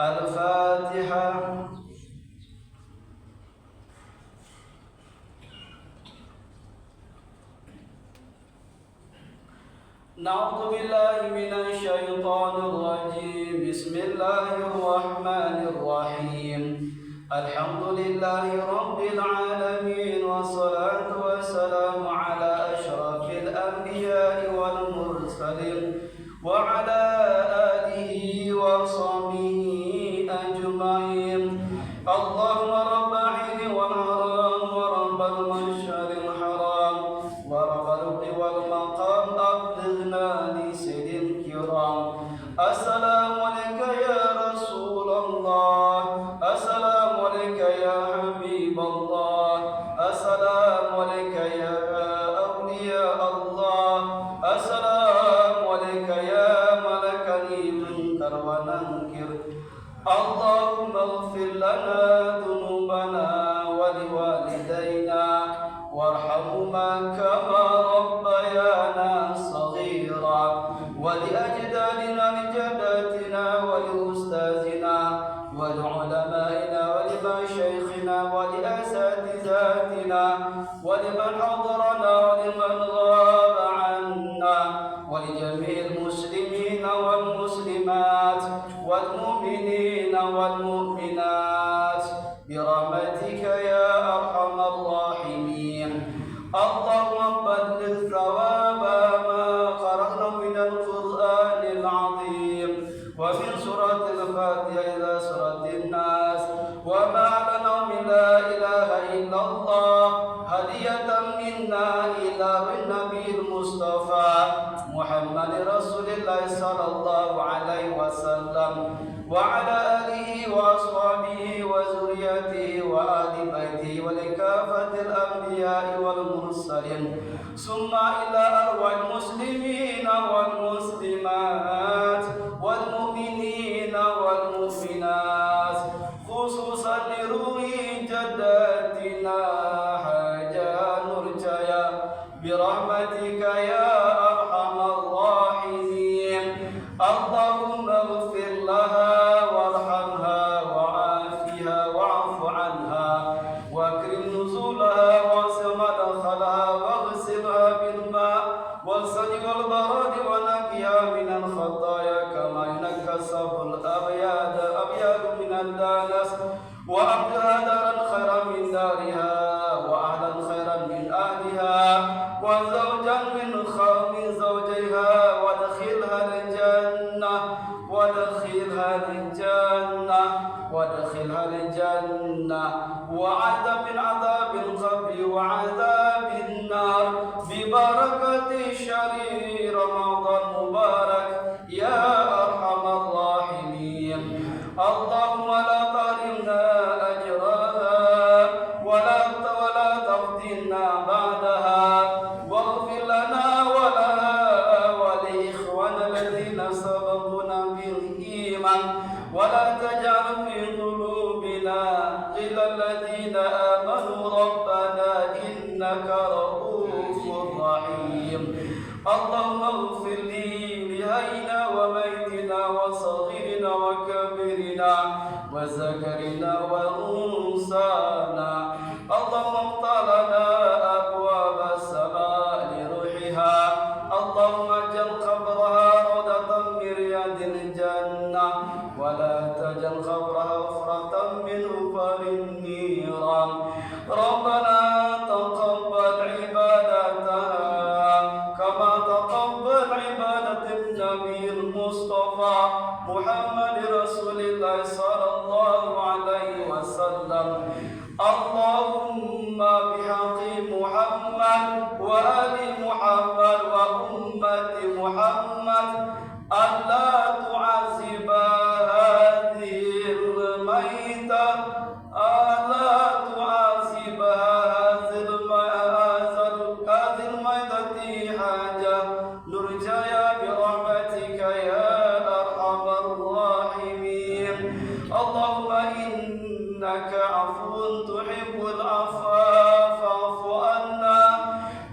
Al-Fatihah. Na'udzu billahi minasy syaithanir rajim. Bismillahir rahmanir rahim. Alhamdulillahi rabbil alamin wassalatu wassalamu ala asyrafil anbiya'i wal mursalin wa ala alihi wa sahbihi ajma'in. Allahumma rabba 'aini wal haram wa rabbal masyaril haram wa rabbal ruqi wal maqam abdighna li sayyidil kiram. Assalamu alayka ya Rasulullah. Assalamu alayka ya Habiballah. Assalamu alayka ya awliya Allah. Assalamu alayka ya malakani munkar wa nankir. Allahumma ighfir lana dhunubana wa liwalidayna warhamhuma kama rabbayana saghira wa liajdadina lijaddatina wa liustazina wa liulama'ina wa limashayikhina wa liasatizatina wa liman hadarana wa liman ghaba 'anna wa lijami'il muslimina wal muslimat wal mu'minina wal mu'minat birahmatika ya arhamar rahimin. Allahumma balligh thawaba ma qara'na min al-Qur'anil 'azim wa min suratil Fatihah ila suratin Nas wa ma 'alana min la ilaha illallah hadiyatan minna ila nabiyil Mustafa Muhammad Rasulillah sallallahu alaihi wasallam wa ala alihi wa ashabihi wa zurriyyatihi wa ahli baitihi wa likafatil anbiya'i wal mursalin summa ila arwahil muslimina wal muslimat wal mu'minina wal mu'minat khususan li ruhi jaddatina Haja Nurjaya birahmatika ya arhamar rahimin. Allahumma ighfir laha warhamha wa'afiha wa'fu anha wakrim nuzulaha wa'sim madkhalaha waghsilha bil ma' wal salji wal barad wa naqiha min al khataya kama yunqqa sabul abyad min al danas wa abdha daran khairan min dariha wa ahlan khairan min ahliha wa zawjan min zawjiha wa dakhilha al jannah وادخلها الجنة وعذاب من عذاب القبر وعذاب النار ببركة شهر رمضان مبارك يا أرحم الراحمين. اللهم لا تحرمنا أجرها ولا تفتنا بعدها واغفر لنا ولها ولإخواننا الذين سبقونا بالإيمان ولا تجعل في قلوبنا غلا الذين آمنوا ربنا إنك رؤوف رحيم. اللهم اغفر لي لهينا كثيرا ربنا تقبل عبادتنا كما تقبل عبادة النبي المصطفى محمد رسول الله صلى الله عليه وسلم اللهم بحق محمد وآل محمد وأمة محمد ألا تعذب هذه الميتة ألا تعذب هذه الميتة حاجة نرجى برحمتك يا أرحم الراحمين اللهم إنك عفو تحب العفو فاعف عنا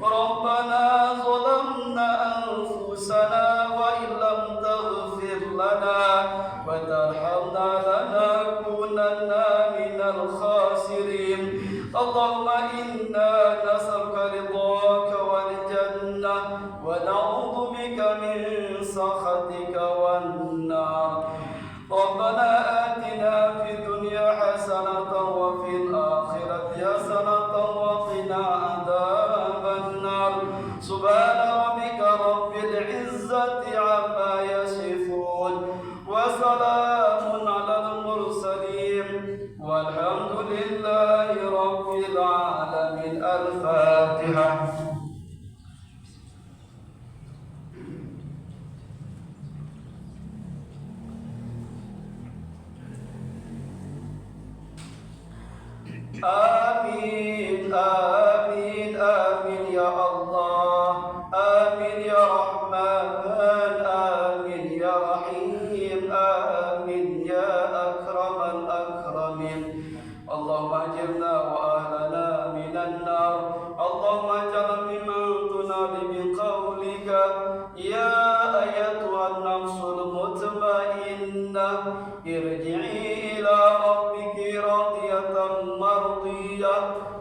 ربنا ظلمنا أنفسنا وإن لم تغفر لنا وترحمنا لنكونن من الخاسرين اللهم إنا نسألك رضاك والجنة ونعوذ بك من سخطك والنار ربنا آتنا في الدنيا حسنة وفي الآخرة حسنة وقنا عذاب النار سبحان ربك رب العزة عما يصفون وسلام على المرسلين والحمد لله رب العالمين الفاتحة آمين آمين آمين يا الله آمين يا رحمن آمين يا رحيم آمين يا أكرم الأكرمين اللهم أجرنا وأهلنا من النار اللهم اجعلنا ممن تنال بقولك يا أيتها النفس المطمئنة ارجعي إلى ربك راضية مرضية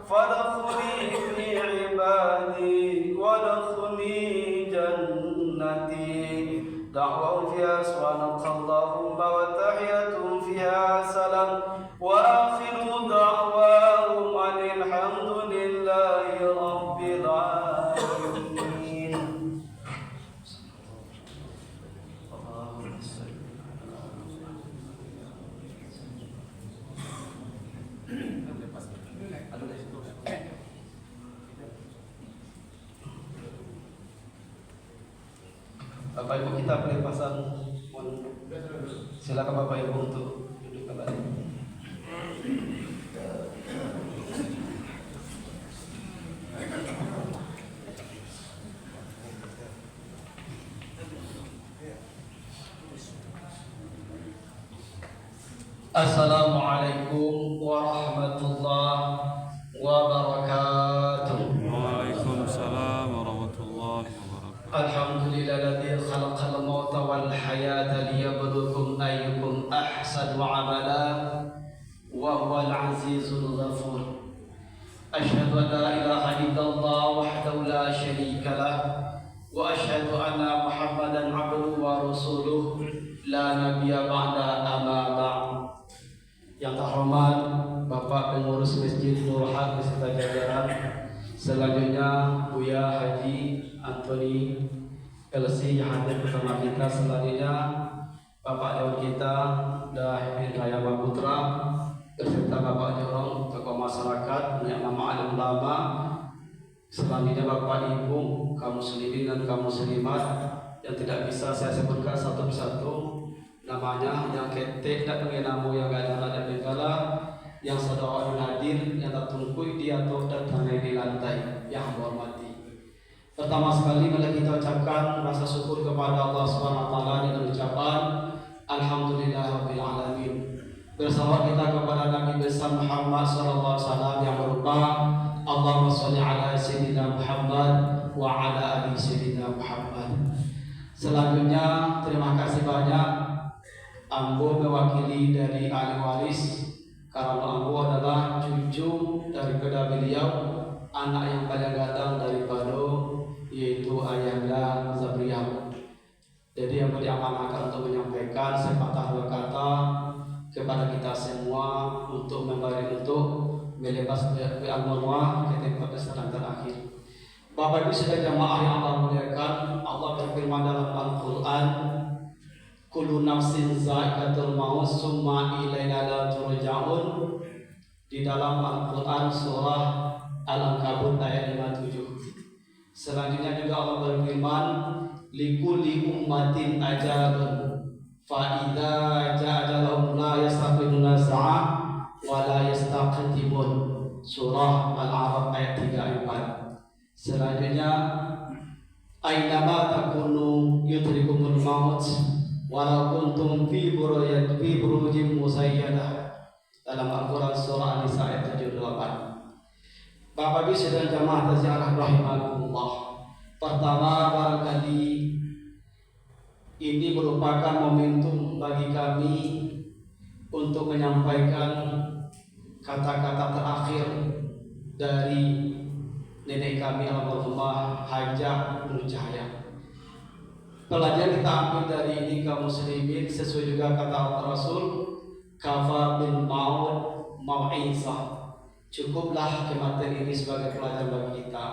فادخلي في عبادي وادخلي جنتي دعوهم فيها سبحانك اللهم وتحيتهم فيها سلام وآخر دعواهم أن الحمد لله رب العالمين Bapak Ibu kita pelepasan, silakan Bapak Ibu untuk duduk kembali. Assalamualaikum warahmatullahi wabarakatuh. Waalaikumsalam warahmatullahi wabarakatuh. Alhamdulillahilladzi khalaqal mauta wal hayata liyabluwakum ayyukum ahsanu amala wa huwal azizul ghafur. Asyhadu an la ilaha illallah wahdahu la syarika lah wa asyhadu anna Muhammadan abduhu wa rasuluh la nabiyya ba'da amma ba'd. Yang terhormat Bapak Pengurus Masjid Nurul Haq beserta jajaran, selanjutnya Buya Haji Antoni LC yang hadir bersama kita, selanjutnya Bapak Dewan kita Dahin Raya Putra beserta Bapak Jorong tokoh masyarakat, nama alim ulama, selanjutnya Bapak Ibu kaum muslimin dan kaum muslimat yang tidak bisa saya sebutkan satu persatu namanya, yang ketik dan pengenamu yang gak ada dan segala yang saudara hadir yang tertunggu di atas dan tanah di lantai yang hormati. Pertama sekali mari kita ucapkan rasa syukur kepada Allah Subhanahu wa taala dengan ucapan alhamdulillahirabbil alamin. Bersalawat kita kepada Nabi besar Muhammad sallallahu alaihi wasallam yang berupa Allahumma shalli ala sayyidina Muhammad wa ala ali sayyidina Muhammad. Selanjutnya terima kasih banyak Ambo mewakili dari ahli waris, karena Ambo adalah cucu daripada beliau, anak yang paling ganteng daripada yaitu Ayahanda Zabriyah. Jadi yang diamanahkan untuk menyampaikan sepatah dua kata kepada kita semua untuk memberi untuk melepas ke al-marwah ke tempat sedang terakhir. Bapak Ibu sedang jamaah yang Allah muliakan, Allah berfirman dalam Al-Quran, kullu nafsin za'iqatul maut summa ilaina la turja'un. Di dalam Al-Quran surah Al-Ankabut ayat 57. Selanjutnya juga Allah berfirman, likulli ummatin ajalun fa idza ja'a ajaluhum la yastaqbiluna sa'ah wa la yastaqdimun. Surah Al-A'raf ayat 34. Selanjutnya, ainama takunu yudrikumul maut walau kuntum fi burujin musayyadah. Dalam Al-Quran surah An-Nisa ayat 78. Bapak Ibu dan jamaah taziarah rahimakumullah. Pertama, barangkali ini merupakan momentum bagi kami untuk menyampaikan kata-kata terakhir dari nenek kami almarhumah Hajah Nur Cahaya. Pelajaran kita ambil dari ini kaum muslimin sesuai juga kata Rasul, kafa bil maut mau'izah. Cukuplah kematian ini sebagai pelajaran bagi kita.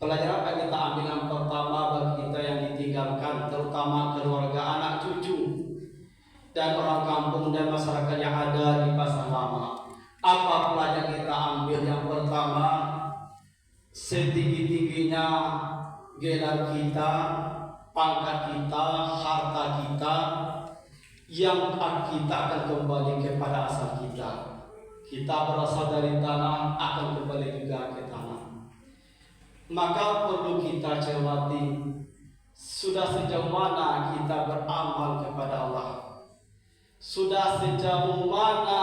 Pelajaran yang kita ambil yang pertama bagi kita yang ditinggalkan, terutama keluarga, anak cucu, dan orang kampung dan masyarakat yang ada di Pasar Lama. Apa pelajaran kita ambil? Yang pertama, setinggi-tingginya gelar kita, pangkat kita, harta kita, yang kita akan kembali kepada asal kita. Kita berasal dari tanah, akan kembali juga ke tanah. Maka perlu kita cermati, sudah sejauh mana kita beramal kepada Allah, sudah sejauh mana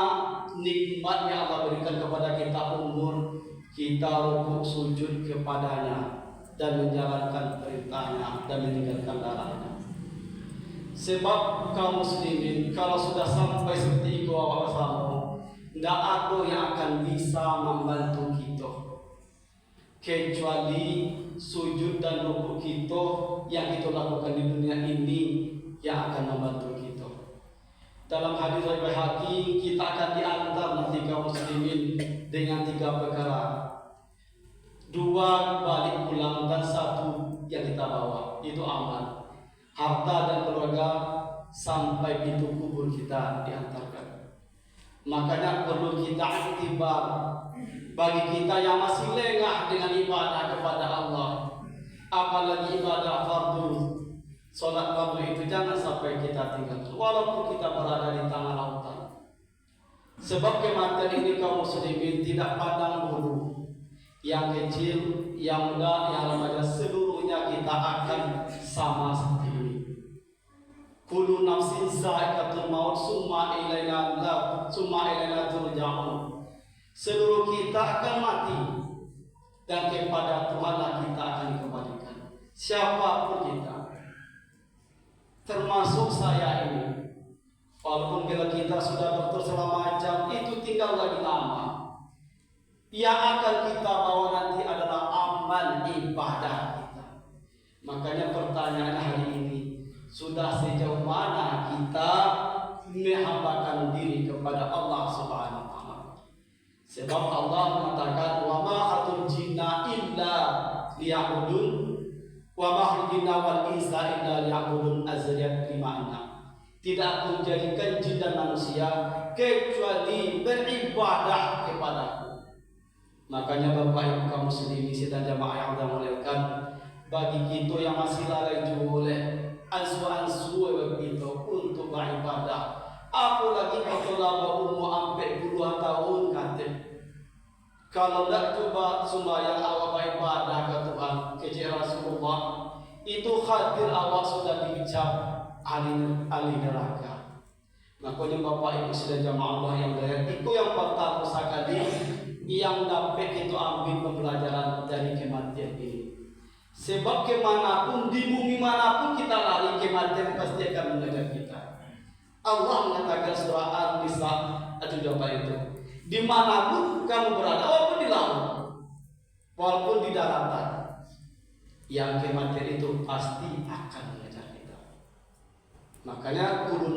nikmat yang Allah berikan kepada kita, umur kita rukuk sujud kepadanya dan menjalankan perintahnya dan meninggalkan larangannya. Sebab kaum muslimin kalau sudah sampai seperti itu awal sama, tidak ada yang akan bisa membantu kita kecuali sujud dan rukuk kita yang kita lakukan di dunia ini yang akan membantu kita. Dalam hadis riwayat Baihaqi, kita akan diantar nanti kaum muslimin dengan 3 perkara. 2 balik pulang dan 1 yang kita bawa, itu aman. Harta dan keluarga sampai pintu kubur kita diantarkan. Makanya perlu kita iktibar bagi kita yang masih lengah dengan ibadah kepada Allah, apalagi ibadah fardu, sholat fardu itu jangan sampai kita tinggalkan walaupun kita berada di tengah lautan. Sebab kematian ini kaum muslimin tidak pandang bulu, yang kecil, yang muda, yang remaja, seluruhnya kita akan sama seperti ini. Kullu nafsin za'iqatul maut summa ilaina turja'un. Seluruh kita akan mati dan kepada Tuhanlah kita akan dikembalikan. Siapapun kita, termasuk saya ini. Walaupun bila kita sudah bertur selama jam, itu tinggal lagi nama. Yang akan kita bawa nanti adalah amal ibadah kita. Makanya pertanyaan hari ini, sudah sejauh mana kita menghambakan diri kepada Allah Subhanahu wa taala? Sebab Allah mengatakan, wa ma khalaqtul jinna illa liya'budun wa ma khalaqtul jinna wal insa illa liya'budun azriyat lima'na. Tidak aku jadikan jin dan manusia kecuali beribadah kepadaku. Makanya Bapak Ibu kaum muslimin dan jamaah yang Allah muliakan, bagi kita yang masih lalai jule ansu-ansu begitu untuk beribadah, apalagi kalau lama umur sampai puluhan tahun kata, kalau tidak coba sembahyang awak beribadah ke Tuhan kecil Rasulullah, itu khatir awak sudah dicap ahli neraka. Makanya Bapak Ibu dan jamaah Allah yang mulia, itu yang pertama sekali yang dapat kita ambil pembelajaran dari kematian ini. Sebab kemanapun di bumi manapun kita lari, kematian pasti akan mengejar kita. Allah mengatakan surah An-Nisa atau jawaban itu, dimanapun kamu berada, walaupun di laut, walaupun di daratan, yang kematian itu pasti akan mengejar kita. Makanya kulun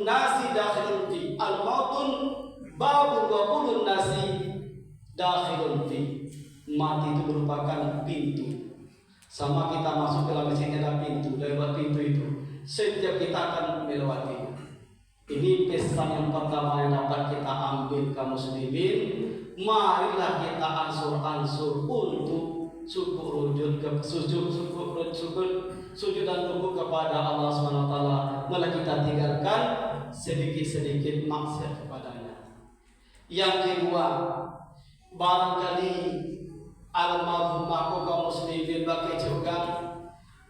nasi dakhilun fi al-mautun babun wa kulun nasi dakhilun fi. Mati itu merupakan pintu. Sama kita masuk ke dalam sini ada pintu, lewat pintu itu setiap kita akan melewati. Ini pesan yang pertama yang dapat kita ambil kaum muslimin. Marilah kita ansur-ansur untuk sujud dan rukuk kepada Allah SWT. Malah kita tinggalkan sedikit-sedikit maksiat kepadanya. Yang kedua, barangkali almarhum aku kaum muslimin bagi juga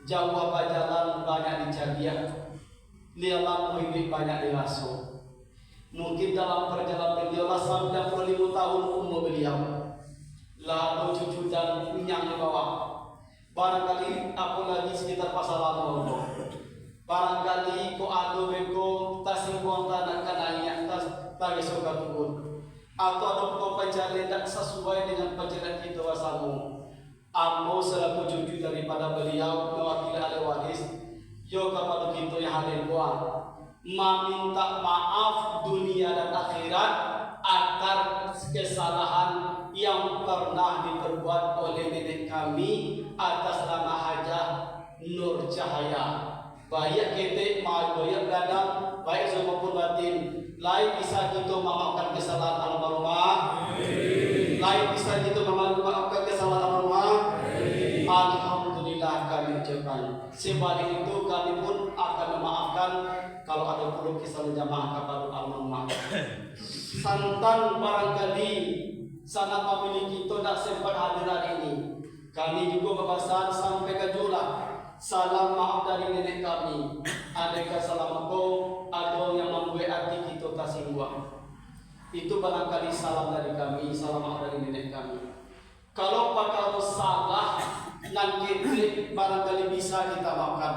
jauh jalan banyak dicarian, lialah hidup banyak dirasuh. Mungkin dalam perjalanan beliau 95 tahun umur beliau, lalu cucu dan yang dibawa. Barangkali aku lagi sekitar pasal lama. Barangkali ko ado beko tasingkuang tanah kananya tas tagi suka tukun. Atau ada pencarian tidak sesuai dengan pencarian kita wasamu. Amo selaku cucu daripada beliau mewakili ahli waris, yo kepada kita yang hadir buat meminta maaf dunia dan akhirat atas kesalahan yang pernah diperbuat oleh nenek kami atas nama Hajah Nur Cahaya. Baik kita mau baik gadang, baik semua pun batin. Lain bisa kita memaafkan kesalahan almarhumah. Lain bisa kita memaafkan kesalahan almarhumah. Alhamdulillah kami ucapkan. Sebalik itu kami pun akan memaafkan kalau ada perlu kesalahan jamaah kepada almarhumah. Santan barangkali sangat memiliki kita tak sempat hadir hari ini. Kami juga berpesan sampai ke jumlah. Salam maaf dari nenek kami. Adakah salam aku ada yang membuat hati kita tersinggung. Itu barangkali salam dari kami, salam maaf dari nenek kami. Kalau pakar salah dan kita barangkali bisa kita maafkan.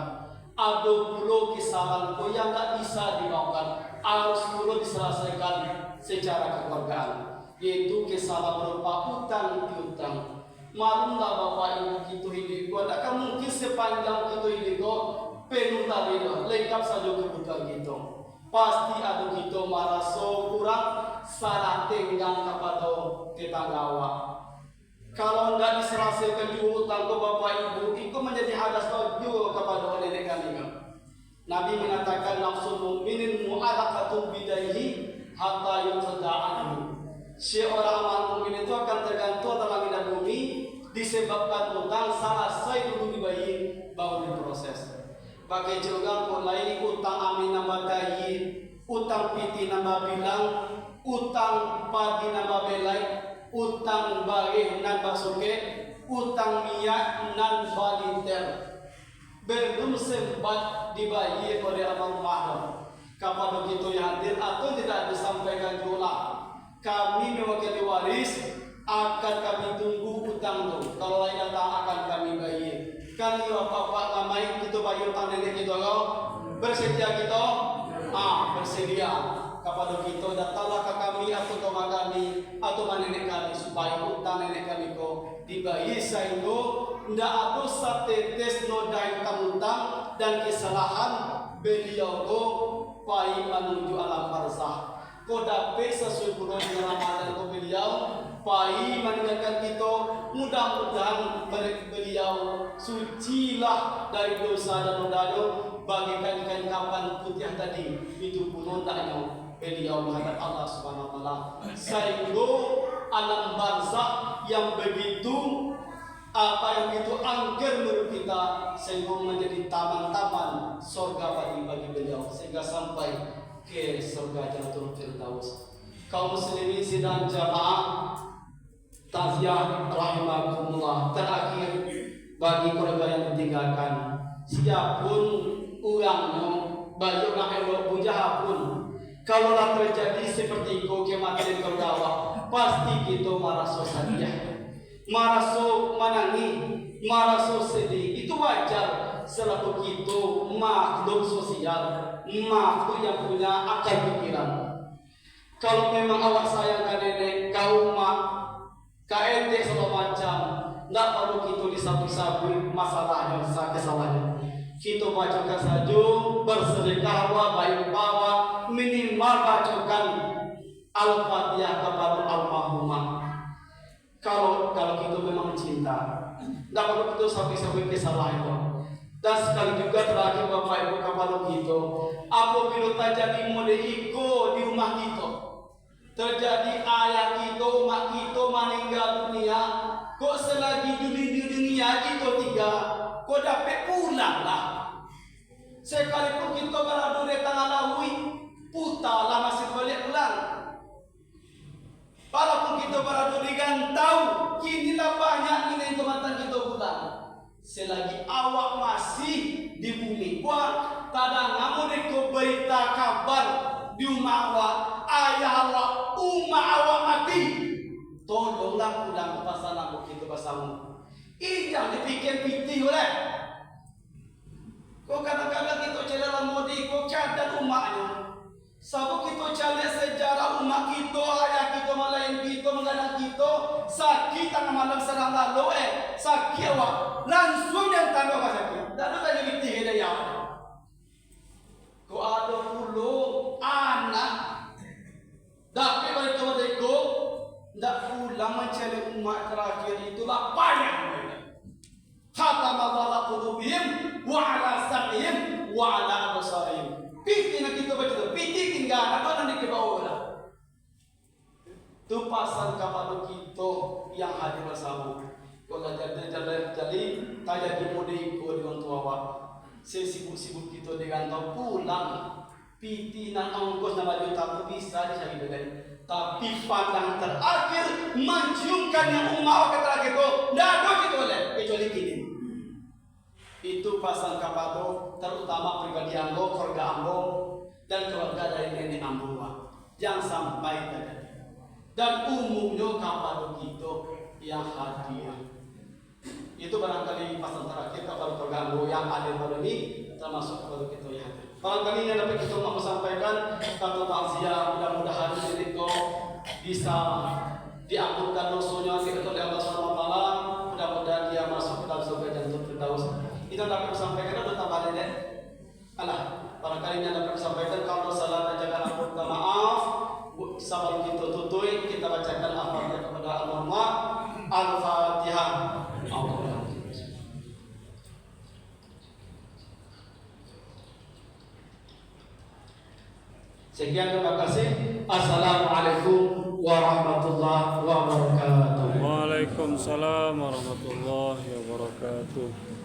Ada puluh kesalahan yang tak bisa dimaafkan, harus puluh diselesaikan secara kekeluargaan. Yaitu kesalahan berupa utang piutang. Malumlah Bapak Ibu kita hidup, takkan mungkin sepanjang kita hidup penuh tadi lengkap saja kebutuhan kita. Pasti ada kita merasa kurang salah tenggang kepada tetanggawa. Kalau tidak diselesaikan juga utang ke Bapak Ibu, itu menjadi hadas juga kepada nenek kami. Nabi mengatakan nafsul mu'minin mu'alaqatun bidaihi hatta yutada'anhu. Seorang mukmin itu akan tergantung dalam hidup bumi disebabkan utang selesai dulu dibayar baru diproses. Bagi juga mulai utang amin nama dayi, utang piti nama bilang, utang padi nama belai, utang bagi nama suke, utang minyak nan baliter. Belum sempat dibayar oleh almarhum. Kepada kita yang hadir atau tidak disampaikan juga. Kami mewakili waris akan kami tunggu utang tu. Kalau lain datang akan kami bayar. Kali bapak namai kita bayar utang nenek kita kau bersedia kita, bersedia kepada kita datanglah ke kami atau ke kami atau nenek kami supaya utang nenek kami kau dibayar sehingga tidak ada setetes noda utang dan kesalahan beliau kau pai menuju alam barzah. Kau dapat sesuai dengan ramalan kau beliau, pai meninggalkan kita. Mudah-mudahan beliau sucilah dari dosa dan noda bagikan ikan kapan putih tadi itu pun nodanya beliau menghadap Allah Subhanahu Wa Taala. Sehingga alam barzah yang begitu yang itu angker menurut kita sehingga menjadi taman-taman surga bagi beliau sehingga sampai ke surga Jannatul Firdaus. Kaum muslimin sidang jamaah taziah rahimakumullah. Terakhir bagi keluarga yang ditinggalkan, siapapun orangnya, baik orang elok bujah pun, kalau terjadi seperti itu kematian keluarga, pasti kita merasa sedih, merasa menangis, merasa sedih. Itu wajar selaku kita makhluk sosial. Makhluk yang punya akal pikiran. Kalau memang awak sayang ke nenek, kau mak, KNT segala macam, tidak perlu kita disabu-sabu masalahnya, kesalahannya. Kita bacakan saja, bersedekah baik bawa, minimal bacakan Al-Fatihah kepada almarhumah. kalau kita memang cinta. Tidak perlu kita sampai-sampai kesalahan itu. Dan sekali juga terakhir Bapak Ibu kapal kita, apabila terjadi mode iko di rumah kita, terjadi ayah kita, umat kita meninggal dunia, kok selagi di dunia kita tiga, kok dapat pulang lah. Sekalipun kita berada di tengah laut, putarlah masih balik pulang. Walaupun kita berada di gantau, kinilah banyak ini kematan kita pulang. Selagi awak masih di bumi, buat kadang kamu deko berita kabar di rumah awak, ayah awak, umat awak mati. Tolonglah pulang ke pasangan kita bersama. Ini yang dipikir piti oleh. Kau kadang-kadang kita cari modi, kau cadang umatnya. Sebab kita cari sejarah umat kita, ayah kita, malayan kita, mengadang kita, sakit tengah malam serang lalu sakit awak, langsung yang tangga apa sakit. Tak ada tanya biti kita yang ada. Kau ada puluh anak, tapi kalau kita mereka, tak pulang mencari umat terakhir itulah banyak mereka. Khatamalla qulubihim wa ala sam'ihim wa ala absarihim. Piti nak kita baca, piti tinggal apa nanti ke bawah lah. Tu pasal kepada kita yang hadir bersama. Kalau jadi tanya di mode ikut dengan tua, sibuk kita dengan tahu pulang. Piti nak ongkos nak baju tak bisa dicari dengan. Tapi pandang terakhir menciumkan yang umar terakhir itu, tidak ada kita oleh kecuali kini. Itu pasal kapado terutama pribadi ambo, keluarga ambo dan keluarga dari nenek ambo. Jangan sampai terjadi. Dan umumnya kapado kita yang hadir. Itu barangkali pasal terakhir kapado keluarga ambo yang ada pada ini termasuk kapado kita yang hadir. Barangkali yang dapat kita mau sampaikan satu takziah, mudah-mudahan ini bisa diampunkan dosanya oleh Allah SWT. Mudah-mudahan dia masuk ke dalam surga Jannatul Firdaus. Itu dapat disampaikan atau tambah lagi? Alah, barangkali yang dapat disampaikan kalau salah dan jangan minta maaf. Sebelum kita tutup, kita bacakan al-Fatihah kepada Allah. Al-Fatihah. Sekian, terima kasih. Assalamualaikum warahmatullahi wabarakatuh. Waalaikumsalam warahmatullahi wabarakatuh.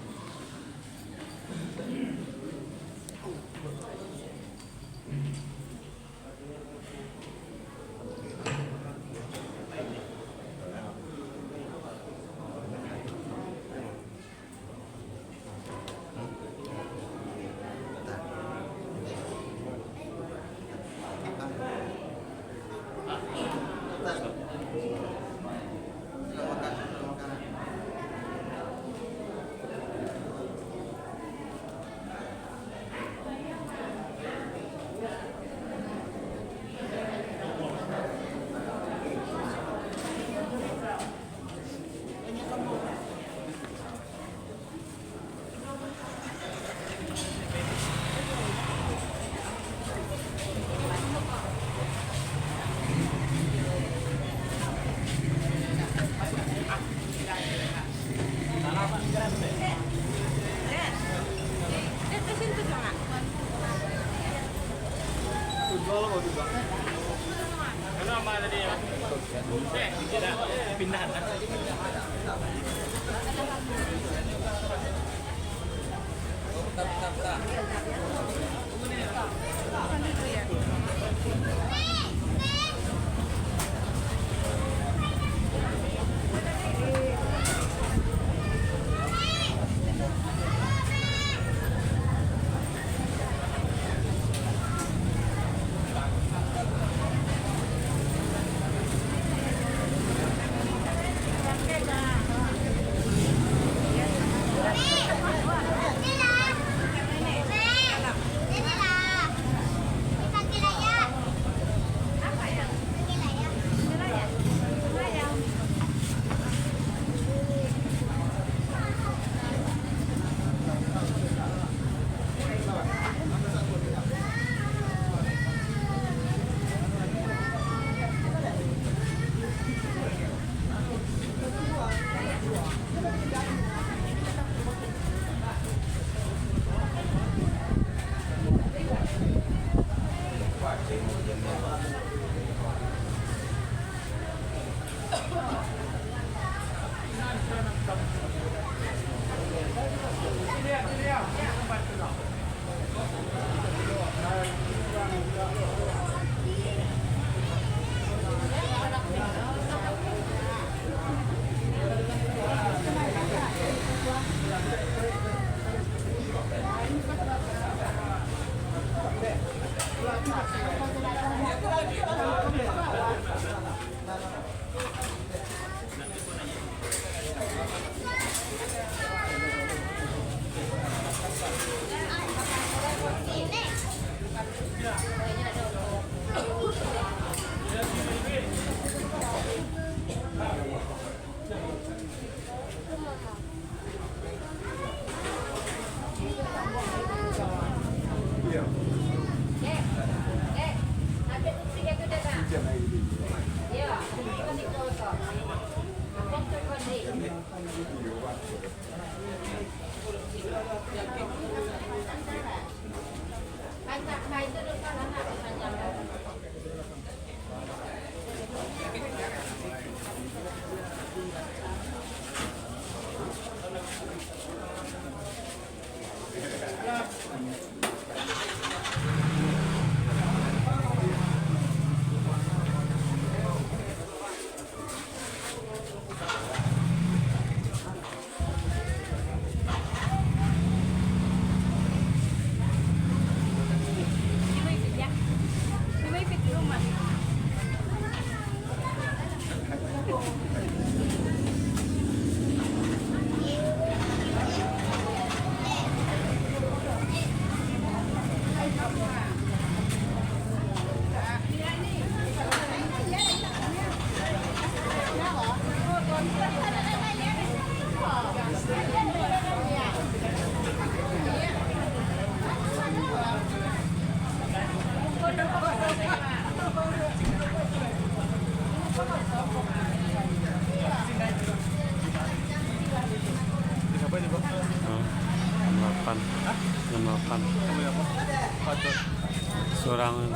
Makan. Sorangan.